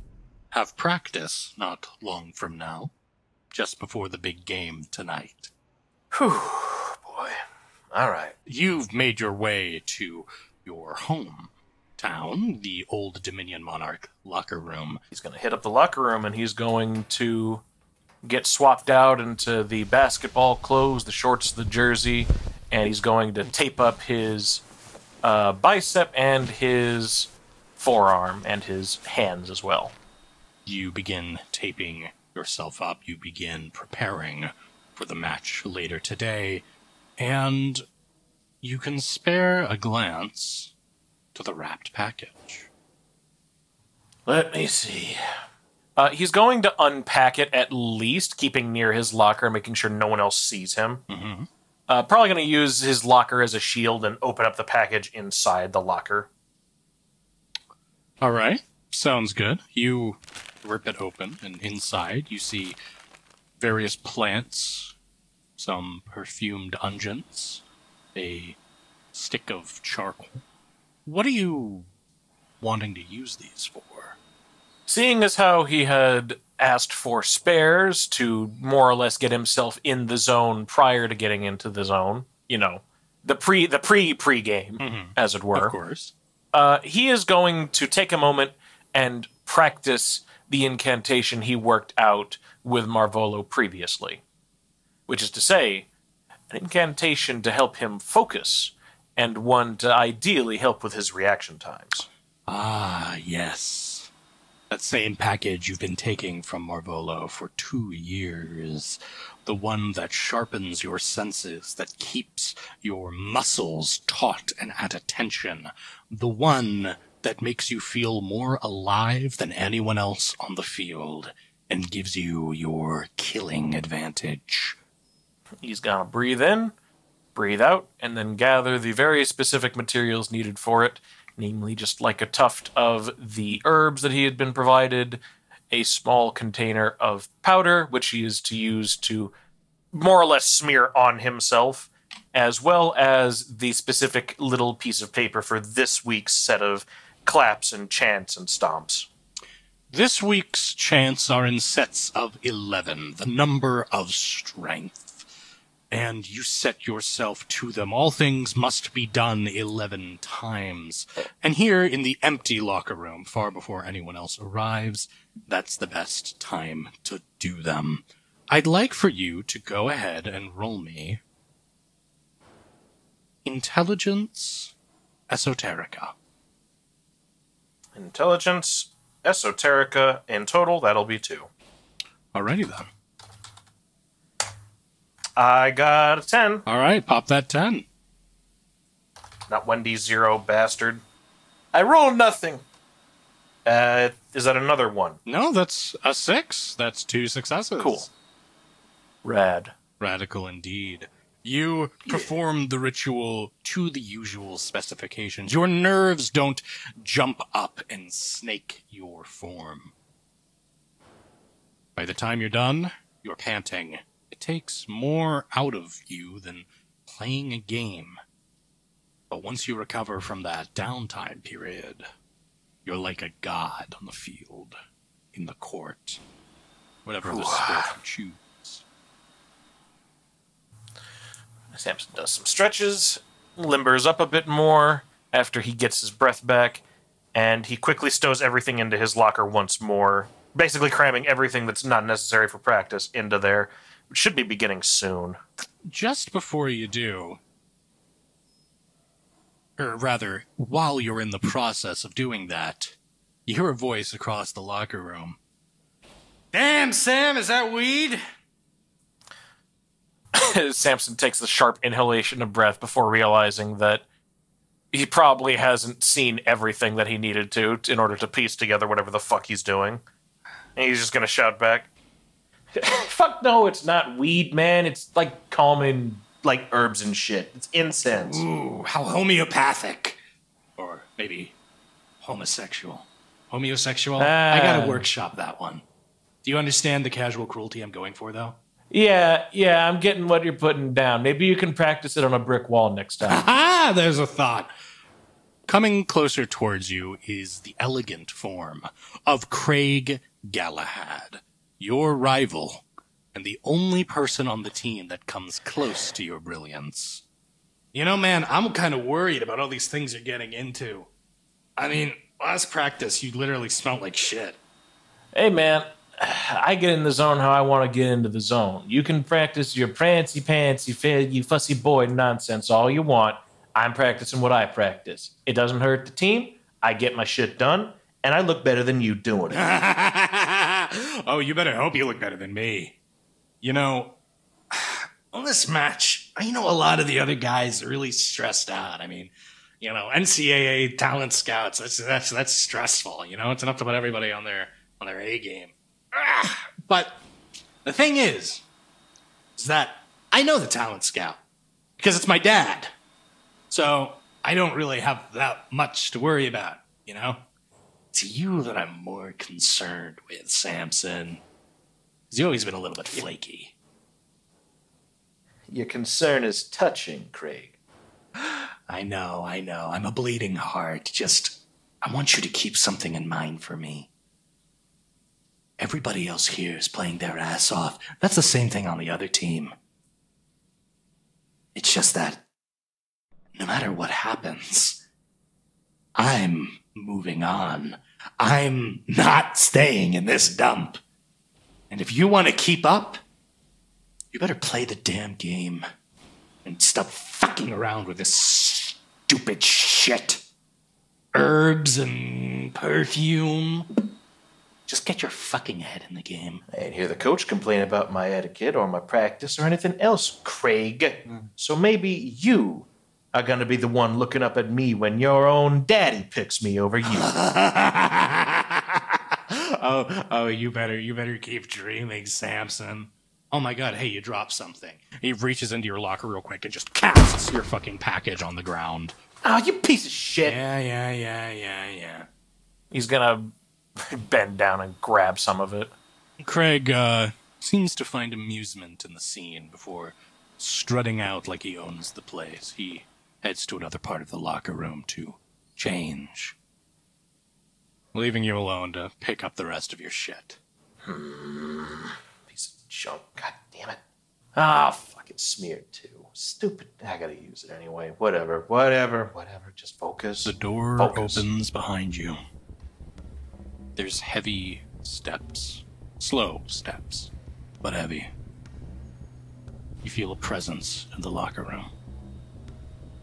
have practice not long from now, just before the big game tonight. Whew, boy. Alright. You've made your way to your hometown, the Old Dominion Monarch locker room. He's going to hit up the locker room, and he's going to get swapped out into the basketball clothes, the shorts, the jersey, and he's going to tape up his bicep and his forearm and his hands as well. You begin taping yourself up. You begin preparing for the match later today, and you can spare a glance to the wrapped package. Let me see. He's going to unpack it at least, keeping near his locker and making sure no one else sees him. Mm-hmm. Probably going to use his locker as a shield and open up the package inside the locker. All right. Sounds good. You rip it open, and inside you see various plants, some perfumed unguents, a stick of charcoal. What are you wanting to use these for? Seeing as how he had asked for spares to more or less get himself in the zone prior to getting into the zone, you know, the pre-game, as it were. Of course. He is going to take a moment and practice the incantation he worked out with Marvolo previously. Which is to say, an incantation to help him focus, and one to ideally help with his reaction times. Ah, yes. That same package you've been taking from Marvolo for 2 years. The one that sharpens your senses, that keeps your muscles taut and at attention. The one that makes you feel more alive than anyone else on the field and gives you your killing advantage. He's gonna breathe in, breathe out, and then gather the very specific materials needed for it, namely just like a tuft of the herbs that he had been provided, a small container of powder, which he is to use to more or less smear on himself, as well as the specific little piece of paper for this week's set of claps and chants and stomps. This week's chants are in sets of 11, the number of strength. And you set yourself to them. All things must be done 11 times. And here in the empty locker room, far before anyone else arrives, that's the best time to do them. I'd like for you to go ahead and roll me Intelligence Esoterica. Intelligence, Esoterica, in total, that'll be 2. Alrighty then. I got a 10. Alright, pop that 10. Not 1d0, bastard. I rolled nothing. Is that another 1? No, that's a 6. That's 2 successes. Cool. Rad. Radical indeed. You perform the ritual to the usual specifications. Your nerves don't jump up and snake your form. By the time you're done, you're panting. It takes more out of you than playing a game. But once you recover from that downtime period, you're like a god on the field, in the court, whatever the sport you choose. Samson does some stretches, limbers up a bit more after he gets his breath back, and he quickly stows everything into his locker once more, basically cramming everything that's not necessary for practice into there, which should be beginning soon. Just before you do, Or rather, while you're in the process of doing that, you hear a voice across the locker room. Damn, Sam, is that weed? Samson takes a sharp inhalation of breath before realizing that he probably hasn't seen everything that he needed to in order to piece together whatever the fuck he's doing. And he's just gonna shout back, fuck no, it's not weed, man. It's like common, like, herbs and shit. It's incense. Ooh, how homeopathic. Or maybe homosexual. Homosexual? I gotta workshop that one. Do you understand the casual cruelty I'm going for, though? Yeah, I'm getting what you're putting down. Maybe you can practice it on a brick wall next time. Ah, there's a thought. Coming closer towards you is the elegant form of Craig Galahad, your rival, and the only person on the team that comes close to your brilliance. You know, man, I'm kind of worried about all these things you're getting into. I mean, last practice, you literally smelled like shit. Hey, man, I get in the zone how I want to get into the zone. You can practice your prancy-pantsy, you fussy boy nonsense all you want. I'm practicing what I practice. It doesn't hurt the team. I get my shit done, and I look better than you doing it. Oh, you better hope you look better than me. You know, on this match, I know a lot of the other guys are really stressed out. I mean, you know, NCAA talent scouts, that's stressful, you know? It's enough to put everybody on their A game. But the thing is that I know the talent scout because it's my dad. So I don't really have that much to worry about, you know? It's you that I'm more concerned with, Samson. Because you've always been a little bit flaky. Your concern is touching, Craig. I know. I'm a bleeding heart. Just, I want you to keep something in mind for me. Everybody else here is playing their ass off. That's the same thing on the other team. It's just that no matter what happens, I'm moving on. I'm not staying in this dump. And if you want to keep up, you better play the damn game and stop fucking around with this stupid shit. Herbs and perfume. Just get your fucking head in the game. I ain't hear the coach complain about my etiquette or my practice or anything else, Craig. So maybe you are going to be the one looking up at me when your own daddy picks me over you. Oh, you better keep dreaming, Samson. Oh my god, hey, you dropped something. He reaches into your locker real quick and just casts your fucking package on the ground. Oh, you piece of shit. Yeah. He's gonna bend down and grab some of it. Craig, seems to find amusement in the scene before strutting out like he owns the place. He heads to another part of the locker room to change, leaving you alone to pick up the rest of your shit. Piece of junk. God damn it. Ah, fucking smeared too. Stupid. I gotta use it anyway. Whatever. Just focus. The door opens behind you. There's heavy steps. Slow steps, but heavy. You feel a presence in the locker room.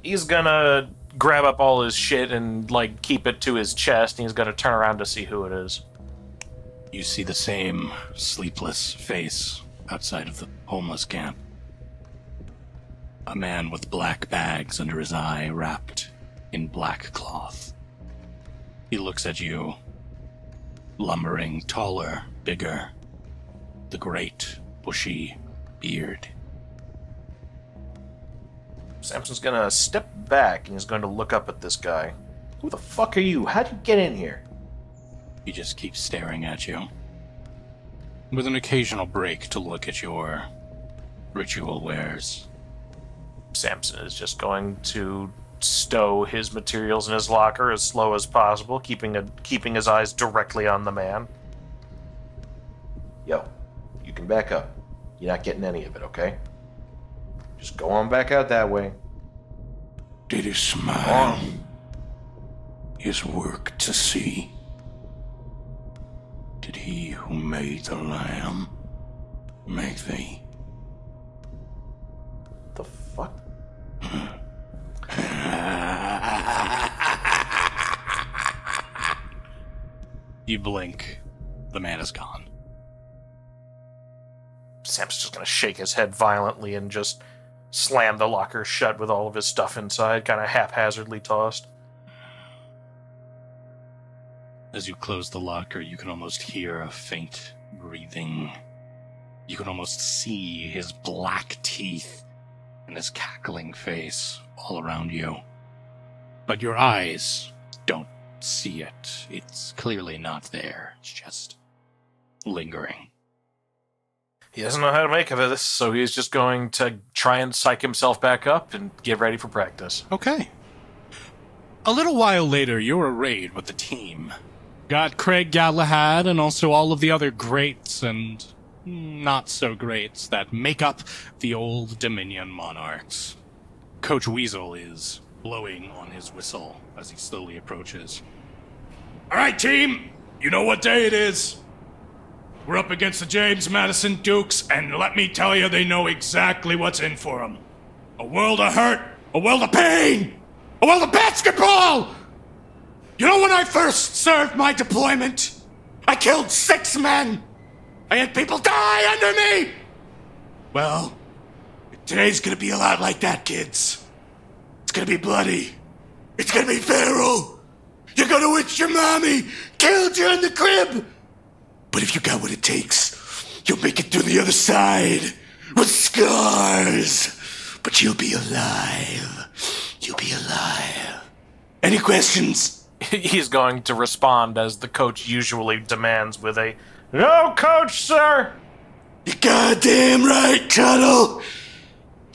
He's gonna grab up all his shit and, like, keep it to his chest, and he's gonna turn around to see who it is. You see the same sleepless face outside of the homeless camp. A man with black bags under his eye, wrapped in black cloth. He looks at you, lumbering, taller, bigger, the great, bushy beard. Samson's gonna step back, and he's going to look up at this guy. Who the fuck are you? How'd you get in here? He just keeps staring at you, with an occasional break to look at your ritual wares. Samson is just going to stow his materials in his locker as slow as possible, keeping his eyes directly on the man. Yo, you can back up. You're not getting any of it, okay? Just go on back out that way. Did his smile, his work to see? Did he who made the lamb make thee? The fuck? You blink. The man is gone. Sam's just going to shake his head violently and just slam the locker shut with all of his stuff inside, kind of haphazardly tossed. As you close the locker, you can almost hear a faint breathing. You can almost see his black teeth and his cackling face all around you. But your eyes don't see it. It's clearly not there. It's just lingering. He doesn't know how to make of this, so he's just going to try and psych himself back up and get ready for practice. Okay. A little while later, you're arrayed with the team. Got Craig Galahad and also all of the other greats and not-so-greats that make up the old Dominion monarchs. Coach Weasel is blowing on his whistle as he slowly approaches. All right, team! You know what day it is. We're up against the James Madison Dukes, and let me tell you, they know exactly what's in for them. A world of hurt, a world of pain, a world of basketball! You know, when I first served my deployment, I killed 6 men. I had people die under me! Well, today's gonna be a lot like that, kids. It's gonna be bloody. It's gonna be feral. You're gonna wish your mommy killed you in the crib. But if you got what it takes, you'll make it through the other side with scars. But you'll be alive. You'll be alive. Any questions? He's going to respond as the coach usually demands with a, "No, coach, sir!" You're goddamn right, Tuttle.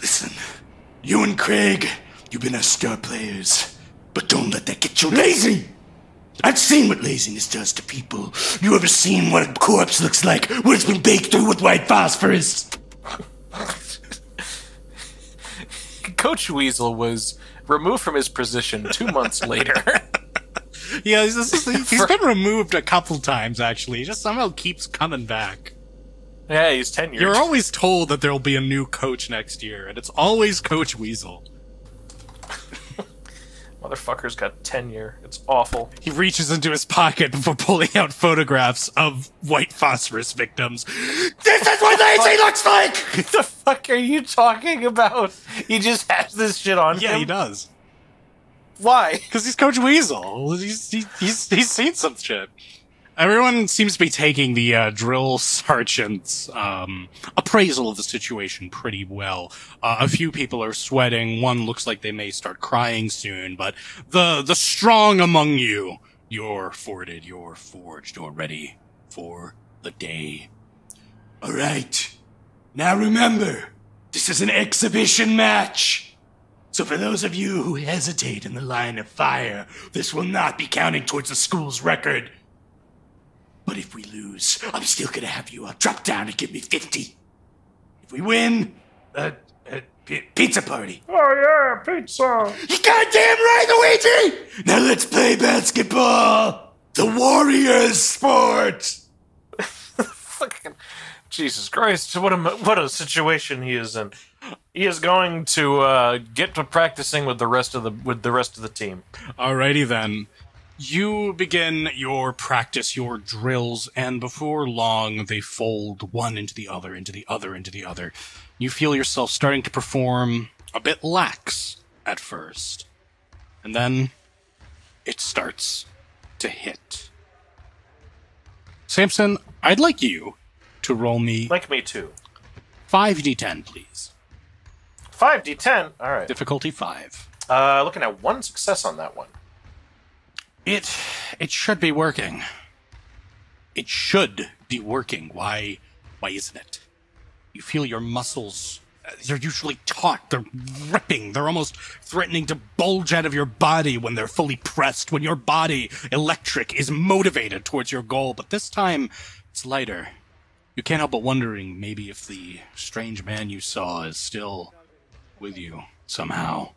Listen, you and Craig, you've been our star players. But don't let that get you lazy. I've seen what laziness does to people. You ever seen what a corpse looks like when it's been baked through with white phosphorus? Coach Weasel was removed from his position 2 months later. Yeah, he's been removed a couple times, actually. He just somehow keeps coming back. Yeah, he's tenured. You're always told that there'll be a new coach next year, and it's always Coach Weasel. Motherfucker's got tenure. It's awful. He reaches into his pocket before pulling out photographs of white phosphorus victims. This is what lazy looks like! What the fuck are you talking about? He just has this shit on him? Yeah, he does. Why? Because he's Coach Weasel. He's seen some shit. Everyone seems to be taking the drill sergeant's appraisal of the situation pretty well. A few people are sweating. One looks like they may start crying soon. But the strong among you, you're forted, you're forged, you're ready for the day. All right. Now remember, this is an exhibition match. So for those of you who hesitate in the line of fire, this will not be counting towards the school's record. But if we lose, I'm still gonna have you drop down and give me 50. If we win, pizza party. Oh yeah, pizza. You goddamn right, Luigi! Now let's play basketball! The Warriors sport! Fucking Jesus Christ! What a situation he is in. He is going to get to practicing with the rest of the team. Alrighty then. You begin your practice, your drills, and before long they fold one into the other, into the other, into the other. You feel yourself starting to perform a bit lax at first. And then it starts to hit. Samson, I'd like you to roll me... Like me too. 5d10, please. 5d10? Alright. Difficulty 5. Looking at 1 success on that one. It should be working. It should be working. Why isn't it? You feel your muscles, they're usually taut, they're ripping, they're almost threatening to bulge out of your body when they're fully pressed, when your body, electric, is motivated towards your goal, but this time, it's lighter. You can't help but wondering maybe if the strange man you saw is still with you, somehow.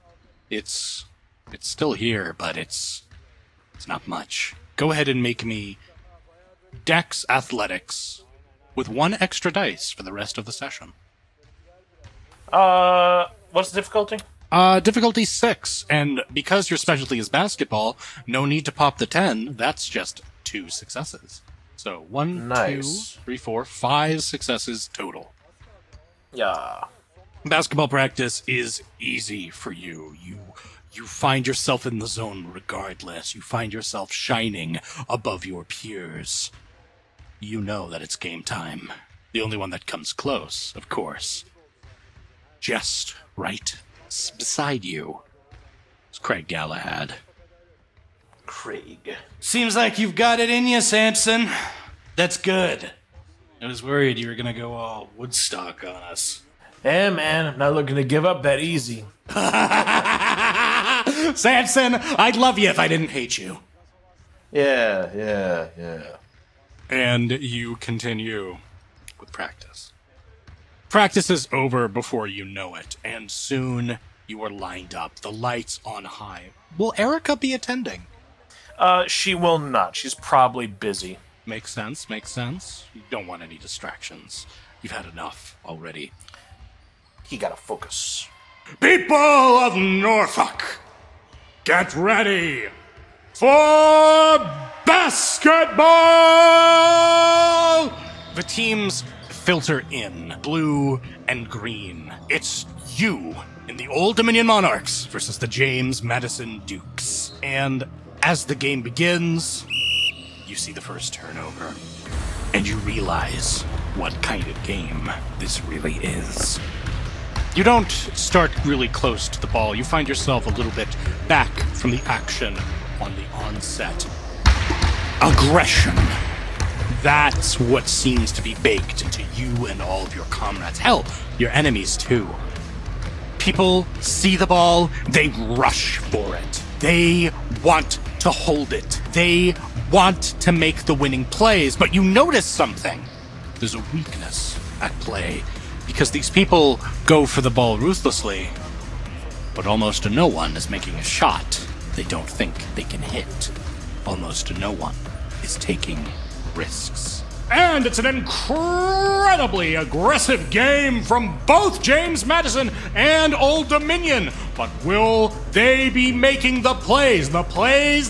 It's still here, but it's not much. Go ahead and make me Dex Athletics with 1 extra dice for the rest of the session. What's the difficulty? Difficulty 6, and because your specialty is basketball, no need to pop the 10, that's just 2 successes. So 1, Nice. 2, 3, 4, 5 successes total. Yeah. Basketball practice is easy for you. You find yourself in the zone regardless. You find yourself shining above your peers. You know that it's game time. The only one that comes close, of course, just right beside you, is Craig Galahad. Craig. Seems like you've got it in you, Samson. That's good. I was worried you were going to go all Woodstock on us. Yeah, man, I'm not looking to give up that easy. Samson, I'd love you if I didn't hate you. Yeah. And you continue with practice. Practice is over before you know it, and soon you are lined up, the lights on high. Will Erica be attending? She will not. She's probably busy. Makes sense. You don't want any distractions. You've had enough already. He gotta focus. People of Norfolk, get ready for basketball! The teams filter in, blue and green. It's you in the Old Dominion Monarchs versus the James Madison Dukes. And as the game begins, you see the first turnover, and you realize what kind of game this really is. You don't start really close to the ball. You find yourself a little bit back from the action on the onset. Aggression. That's what seems to be baked into you and all of your comrades. Hell, your enemies too. People see the ball, they rush for it. They want to hold it. They want to make the winning plays, but you notice something. There's a weakness at play, because these people go for the ball ruthlessly, but almost no one is making a shot they don't think they can hit. Almost no one is taking risks. And it's an incredibly aggressive game from both James Madison and Old Dominion. But will they be making the plays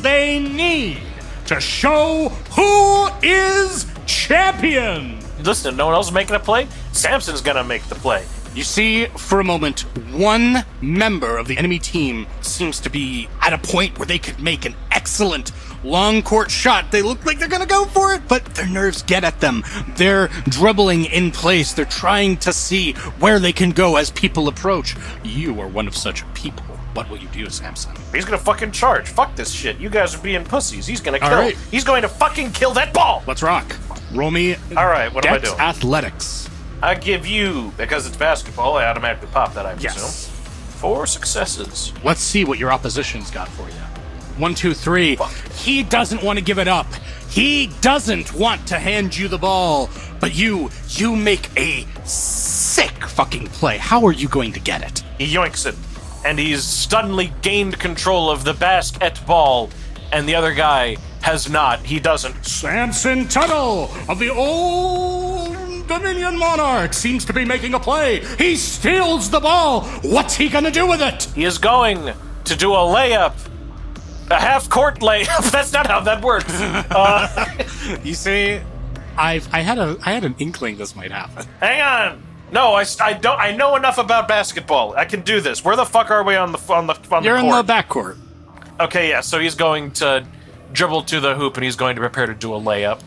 they need to show who is champion? Listen, no one else is making a play? Samson's gonna make the play. You see, for a moment, one member of the enemy team seems to be at a point where they could make an excellent long court shot. They look like they're gonna go for it, but their nerves get at them. They're dribbling in place. They're trying to see where they can go as people approach. You are one of such people. What will you do, Samson? He's gonna fucking charge. Fuck this shit. You guys are being pussies. He's gonna kill. right. He's going to fucking kill that ball. Let's rock. Roll me. All right, what am I Dex doing? Athletics. I give you, because it's basketball, I automatically pop that, I presume. Yes. 4 successes. Let's see what your opposition's got for you. 1, 2, 3. Fuck. He doesn't want to give it up. He doesn't want to hand you the ball. But you make a sick fucking play. How are you going to get it? He yoinks it, and he's suddenly gained control of the basketball, and the other guy has not. He doesn't. Samson Tuttle of the Old Dominion Monarch seems to be making a play. He steals the ball. What's he gonna do with it? He is going to do a layup. A half-court layup. That's not how that works. You see, I had an inkling this might happen. Hang on. No, I don't. I know enough about basketball. I can do this. Where the fuck are we on the You're in court? the backcourt. Okay, yeah. So he's going to dribble to the hoop, and he's going to prepare to do a layup.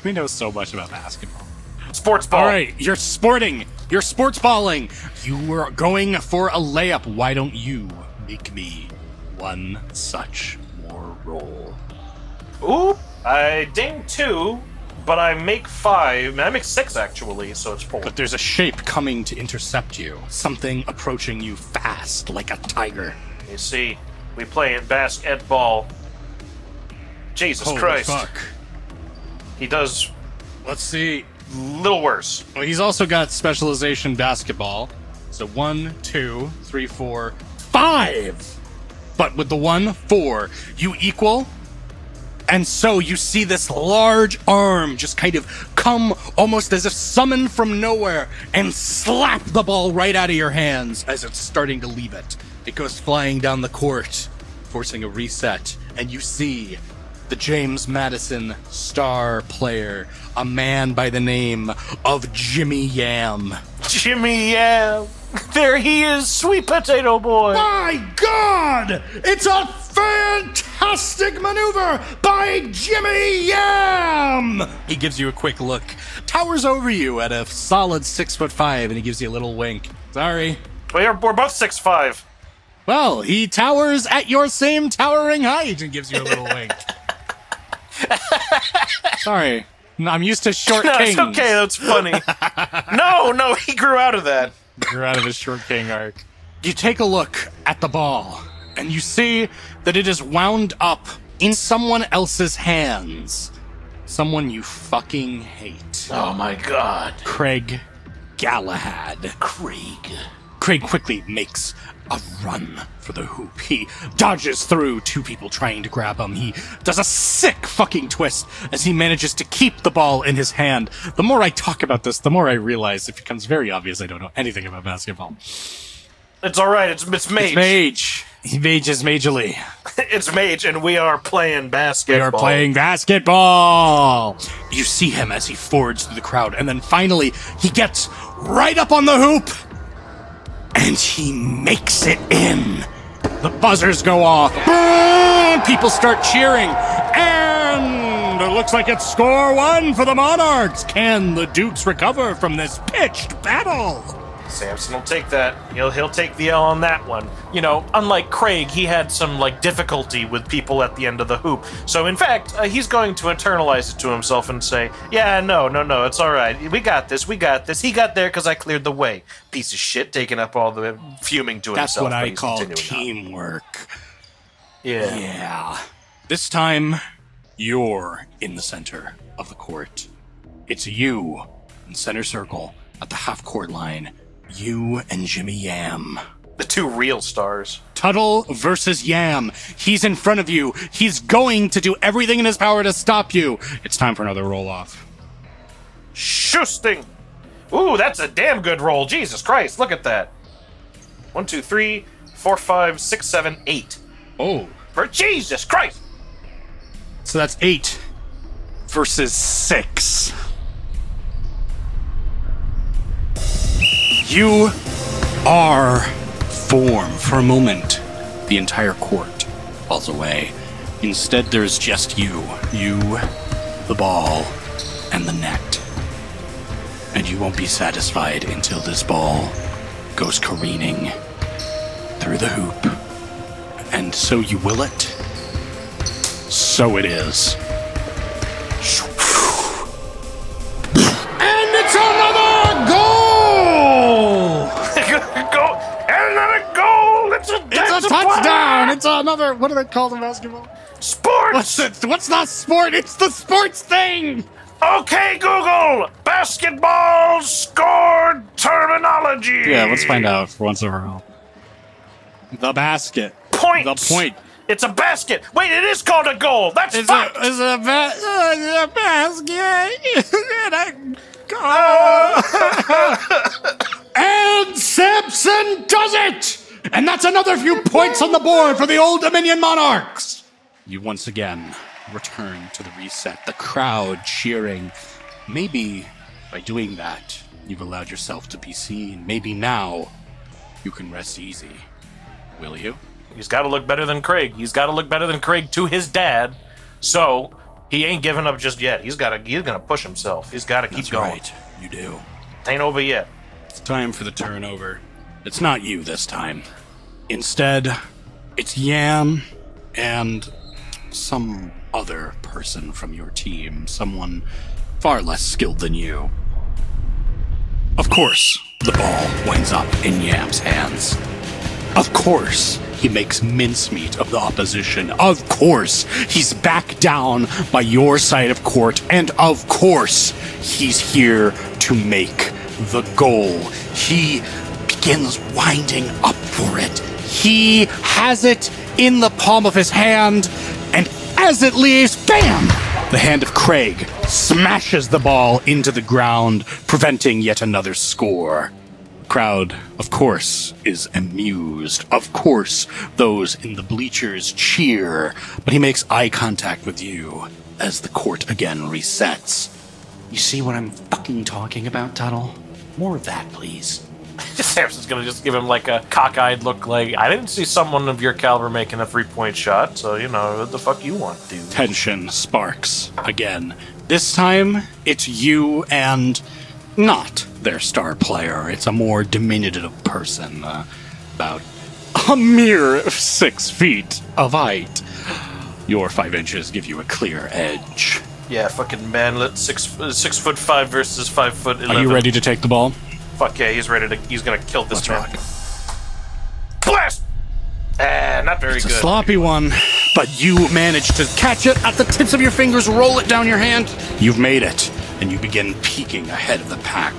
We know so much about basketball. Sports ball. All right, you're sporting. You're sports balling. You were going for a layup. Why don't you make me one such more roll? Ooh, I ding 2, but I make 5. I make 6 actually, so it's 4. But there's a shape coming to intercept you. Something approaching you fast, like a tiger. You see, we play in basketball. Jesus Holy Christ. fuck. He does Let's see. a little worse. Well, he's also got specialization basketball. So 1, 2, 3, 4, 5. But with the 1, 4, you equal. And so you see this large arm just kind of come almost as if summoned from nowhere and slap the ball right out of your hands as it's starting to leave it. It goes flying down the court, forcing a reset. And you see the James Madison star player, a man by the name of Jimmy Yam. Jimmy Yam. There he is, sweet potato boy. My God! It's a fantastic maneuver by Jimmy Yam! He gives you a quick look, towers over you at a solid 6'5", and he gives you a little wink. Sorry. We're both 6'5". Well, he towers at your same towering height and gives you a little wink. Sorry. I'm used to short No, kings. it's okay, that's funny. No, he grew out of that. You're out of his short king arc. You take a look at the ball, and you see that it is wound up in someone else's hands. Someone you fucking hate. Oh my God. Craig Galahad. Craig quickly makes a run for the hoop. He dodges through two people trying to grab him. He does a sick fucking twist as he manages to keep the ball in his hand. The more I talk about this, the more I realize it becomes very obvious I don't know anything about basketball. It's alright, it's Mage. It's Mage. He mages majorly. It's Mage, and we are playing basketball. We are playing basketball. You see him as he forwards through the crowd, and then finally he gets right up on the hoop. And he makes it in. The buzzers go off. Boom! People start cheering. And it looks like it's score one for the Monarchs. Can the Dukes recover from this pitched battle? Samson will take that. He'll take the L on that one. You know, unlike Craig, he had some, difficulty with people at the end of the hoop. So, in fact, he's going to internalize it to himself and say, yeah, no, it's all right. We got this. He got there because I cleared the way. Piece of shit, taking up all the fuming to That's himself. That's what I call teamwork. Yeah. Yeah. This time, you're in the center of the court. It's you in center circle at the half-court line. You and Jimmy Yam. The two real stars. Tuttle versus Yam. He's in front of you. He's going to do everything in his power to stop you. It's time for another roll-off. Shusting! Ooh, that's a damn good roll. Jesus Christ, look at that. 1, 2, 3, 4, 5, 6, 7, 8. Oh. For Jesus Christ! So that's 8 versus 6. You are formed. For a moment, the entire court falls away. Instead, there's just you, the ball, and the net. And you won't be satisfied until this ball goes careening through the hoop. And so you will it. So it is. And it's another goal! Another goal! It's a touchdown! It's another... What do they call the basketball? Sports! What's not sport? It's the sports thing! Okay, Google! Basketball score terminology! Yeah, let's find out for once and for all. The basket. Point! The point. It's a basket! Wait, it is called a goal! That's fucked! It's a basket! And a goal! And Samson does it! And that's another few points on the board for the Old Dominion Monarchs! You once again return to the reset, the crowd cheering. Maybe by doing that, you've allowed yourself to be seen. Maybe now you can rest easy. Will you? He's got to look better than Craig. He's got to look better than Craig to his dad. So he ain't giving up just yet. He's gonna push himself. He's got to keep going. Right, you do. Ain't over yet. It's time for the turnover. It's not you this time. Instead, it's Yam and some other person from your team. Someone far less skilled than you. Of course, the ball winds up in Yam's hands. Of course, he makes mincemeat of the opposition. Of course, he's back down by your side of court. And of course, he's here to make the goal. He begins winding up for it. He has it in the palm of his hand, and as it leaves, bam! The hand of Craig smashes the ball into the ground, preventing yet another score. crowd, of course, is amused. Of course, those in the bleachers cheer, but he makes eye contact with you as the court again resets. You see what I'm fucking talking about, Tuttle? More of that, please. Samson's gonna just give him like a cockeyed look like, I didn't see someone of your caliber making a 3-point shot, so, you know, what the fuck you want, dude? Tension sparks again. This time, it's you and not their star player. It's a more diminutive person, about a mere 6 feet of height. Your 5 inches give you a clear edge. Yeah, fucking manlet, 6'5" versus 5'11". Are you ready to take the ball? Fuck yeah, he's ready to. He's gonna kill this Let's man. rock. Blast! Not very It's good. a sloppy one, but you manage to catch it at the tips of your fingers, roll it down your hand. You've made it, and you begin peeking ahead of the pack.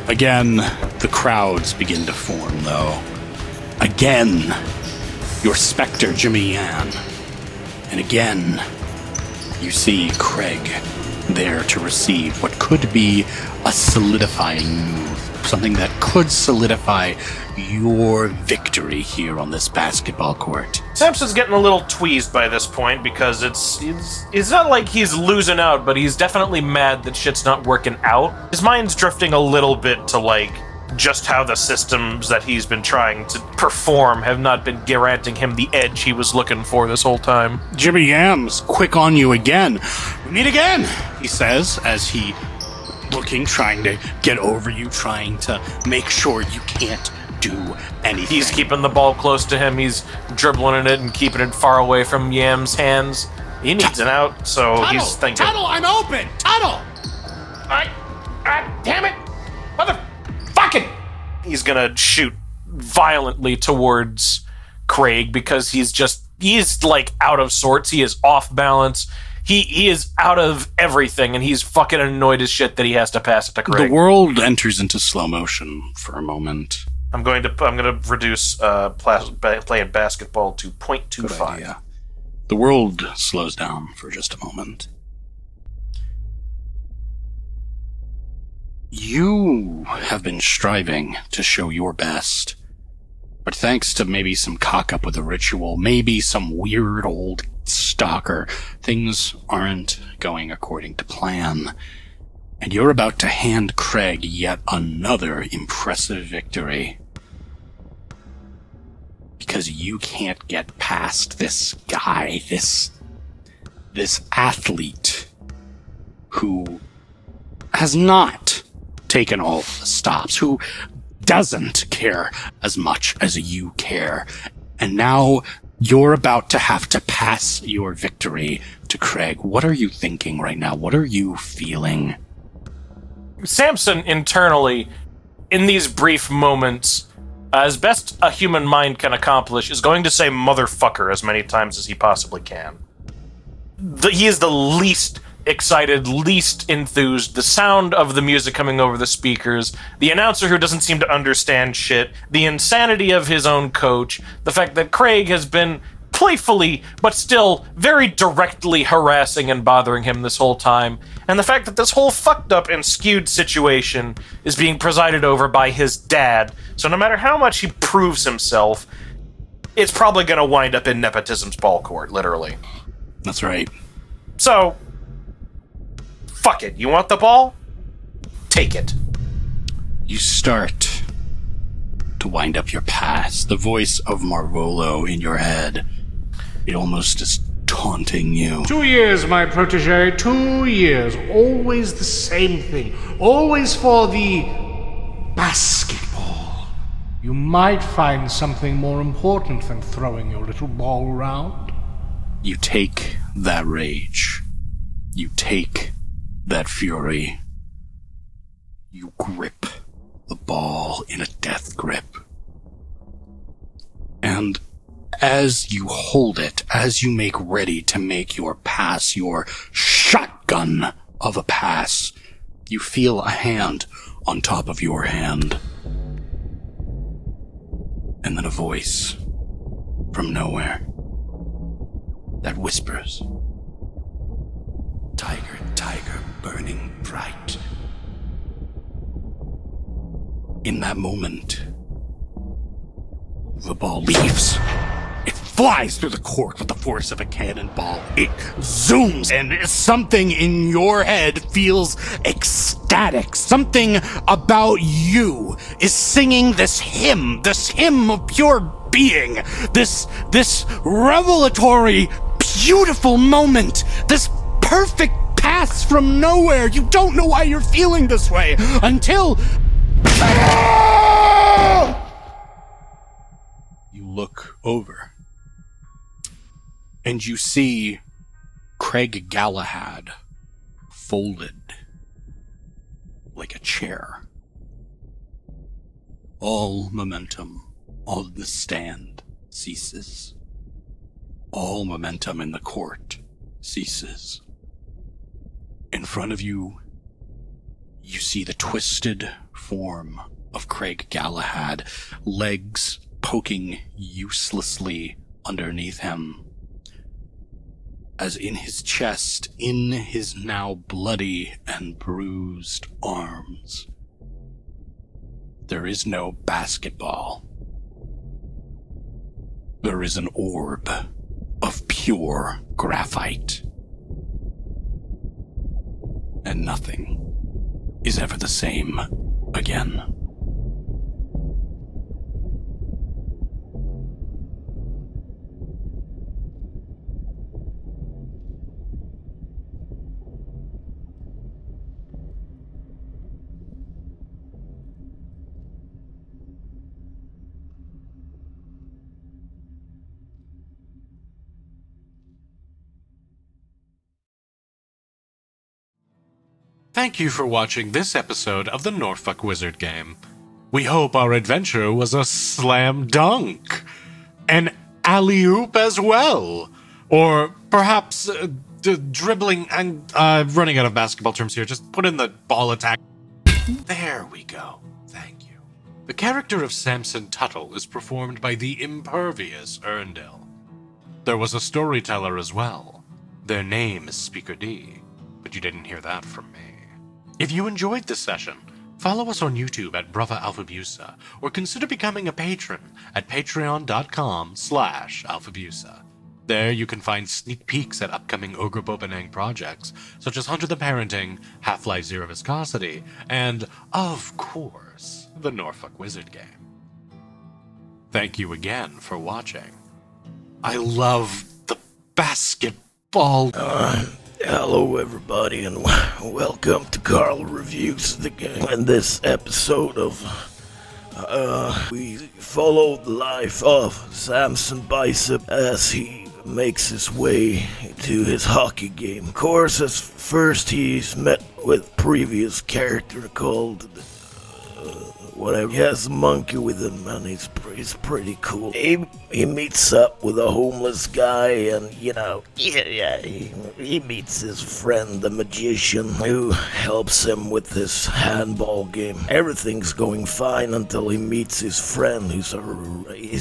Again, the crowds begin to form, though. Again, your specter, Jimmy Yan. And again, you see Craig there to receive what could be a solidifying move, something that could solidify your victory here on this basketball court. Samson's getting a little tweezed by this point because it's not like he's losing out, but he's definitely mad that shit's not working out. His mind's drifting a little bit to like just how the systems that he's been trying to perform have not been granting him the edge he was looking for this whole time. Jimmy Yam's quick on you again. We meet again, he says, as he trying to get over you, trying to make sure you can't do anything. He's keeping the ball close to him. He's dribbling it and keeping it far away from Yam's hands. He needs an out, so Tuttle, he's thinking. Tuttle, I'm open! Tuttle! Damn it! Motherfucking! He's gonna shoot violently towards Craig because he's like out of sorts. He is off balance. He is out of everything, and he's fucking annoyed as shit that he has to pass it to Craig. The world enters into slow motion for a moment. I'm gonna reduce playing basketball to 0.25. The world slows down for just a moment. You have been striving to show your best, but thanks to maybe some cock-up with a ritual, maybe some weird old stalker, things aren't going according to plan. And you're about to hand Craig yet another impressive victory. Because you can't get past this guy, this athlete who has not taken all the stops, who doesn't care as much as you care. And now you're about to have to pass your victory to Craig. What are you thinking right now? What are you feeling? Samson internally, in these brief moments, as best a human mind can accomplish, is going to say motherfucker as many times as he possibly can. He is the least excited, least enthused. The sound of the music coming over the speakers, the announcer who doesn't seem to understand shit, the insanity of his own coach, the fact that Craig has been playfully, but still very directly harassing and bothering him this whole time, and the fact that this whole fucked up and skewed situation is being presided over by his dad, so no matter how much he proves himself, it's probably gonna wind up in nepotism's ball court, literally. That's right. So, fuck it. You want the ball? Take it. You start to wind up your pass. The voice of Marvolo in your head, it almost is taunting you. 2 years, my protege, 2 years. Always the same thing. Always for the basketball. You might find something more important than throwing your little ball around. You take that rage. You take that fury. You grip the ball in a death grip. And as you hold it, as you make ready to make your pass, your shotgun of a pass, you feel a hand on top of your hand. And then a voice from nowhere that whispers, "Tiger, tiger, burning bright. In that moment, the ball leaves. It flies through the court with the force of a cannonball. It zooms, and something in your head feels ecstatic. Something about you is singing this hymn of pure being, this revelatory, beautiful moment, this perfect pass from nowhere. You don't know why you're feeling this way until... You look over, and you see Craig Galahad folded like a chair. All momentum on the stand ceases. All momentum in the court ceases. In front of you, you see the twisted form of Craig Galahad, legs poking uselessly underneath him. As in his chest, in his now bloody and bruised arms, there is no basketball. There is an orb of pure graphite. And nothing is ever the same again. Thank you for watching this episode of the Norfolk Wizard Game. We hope our adventure was a slam dunk. An alley-oop as well. Or perhaps dribbling and... running out of basketball terms here. Just put in the ball attack. There we go. Thank you. The character of Samson Tuttle is performed by the impervious Earndil. There was a storyteller as well. Their name is Speaker D, but you didn't hear that from me. If you enjoyed this session, follow us on YouTube at Brother Alfabusa, or consider becoming a patron at patreon.com/Alfabusa. There you can find sneak peeks at upcoming Ogre Bobanang projects, such as Hunter the Parenting, Half-Life Zero Viscosity, and, of course, the Norfolk Wizard Game. Thank you again for watching. I love the basketball... Hello everybody, and welcome to Karl Reviews the Game. In this episode of we follow the life of Samson Bicep as he makes his way to his hockey game. Of course, as first he's met with previous character called whatever. He has a monkey with him, and he's pretty cool. He meets up with a homeless guy, and he meets his friend, the magician, who helps him with his handball game. Everything's going fine until he meets his friend, he's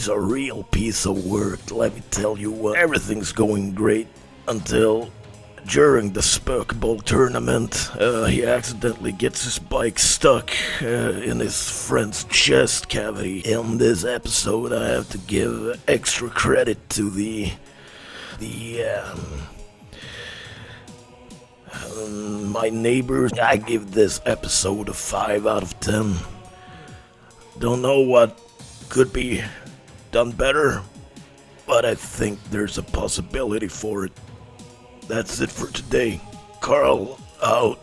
a real piece of work. Let me tell you what, everything's going great until... During the Spokeball tournament, he accidentally gets his bike stuck in his friend's chest cavity. In this episode, I have to give extra credit to my neighbors. I give this episode a 5 out of 10. Don't know what could be done better, but I think there's a possibility for it. That's it for today. Karl, out.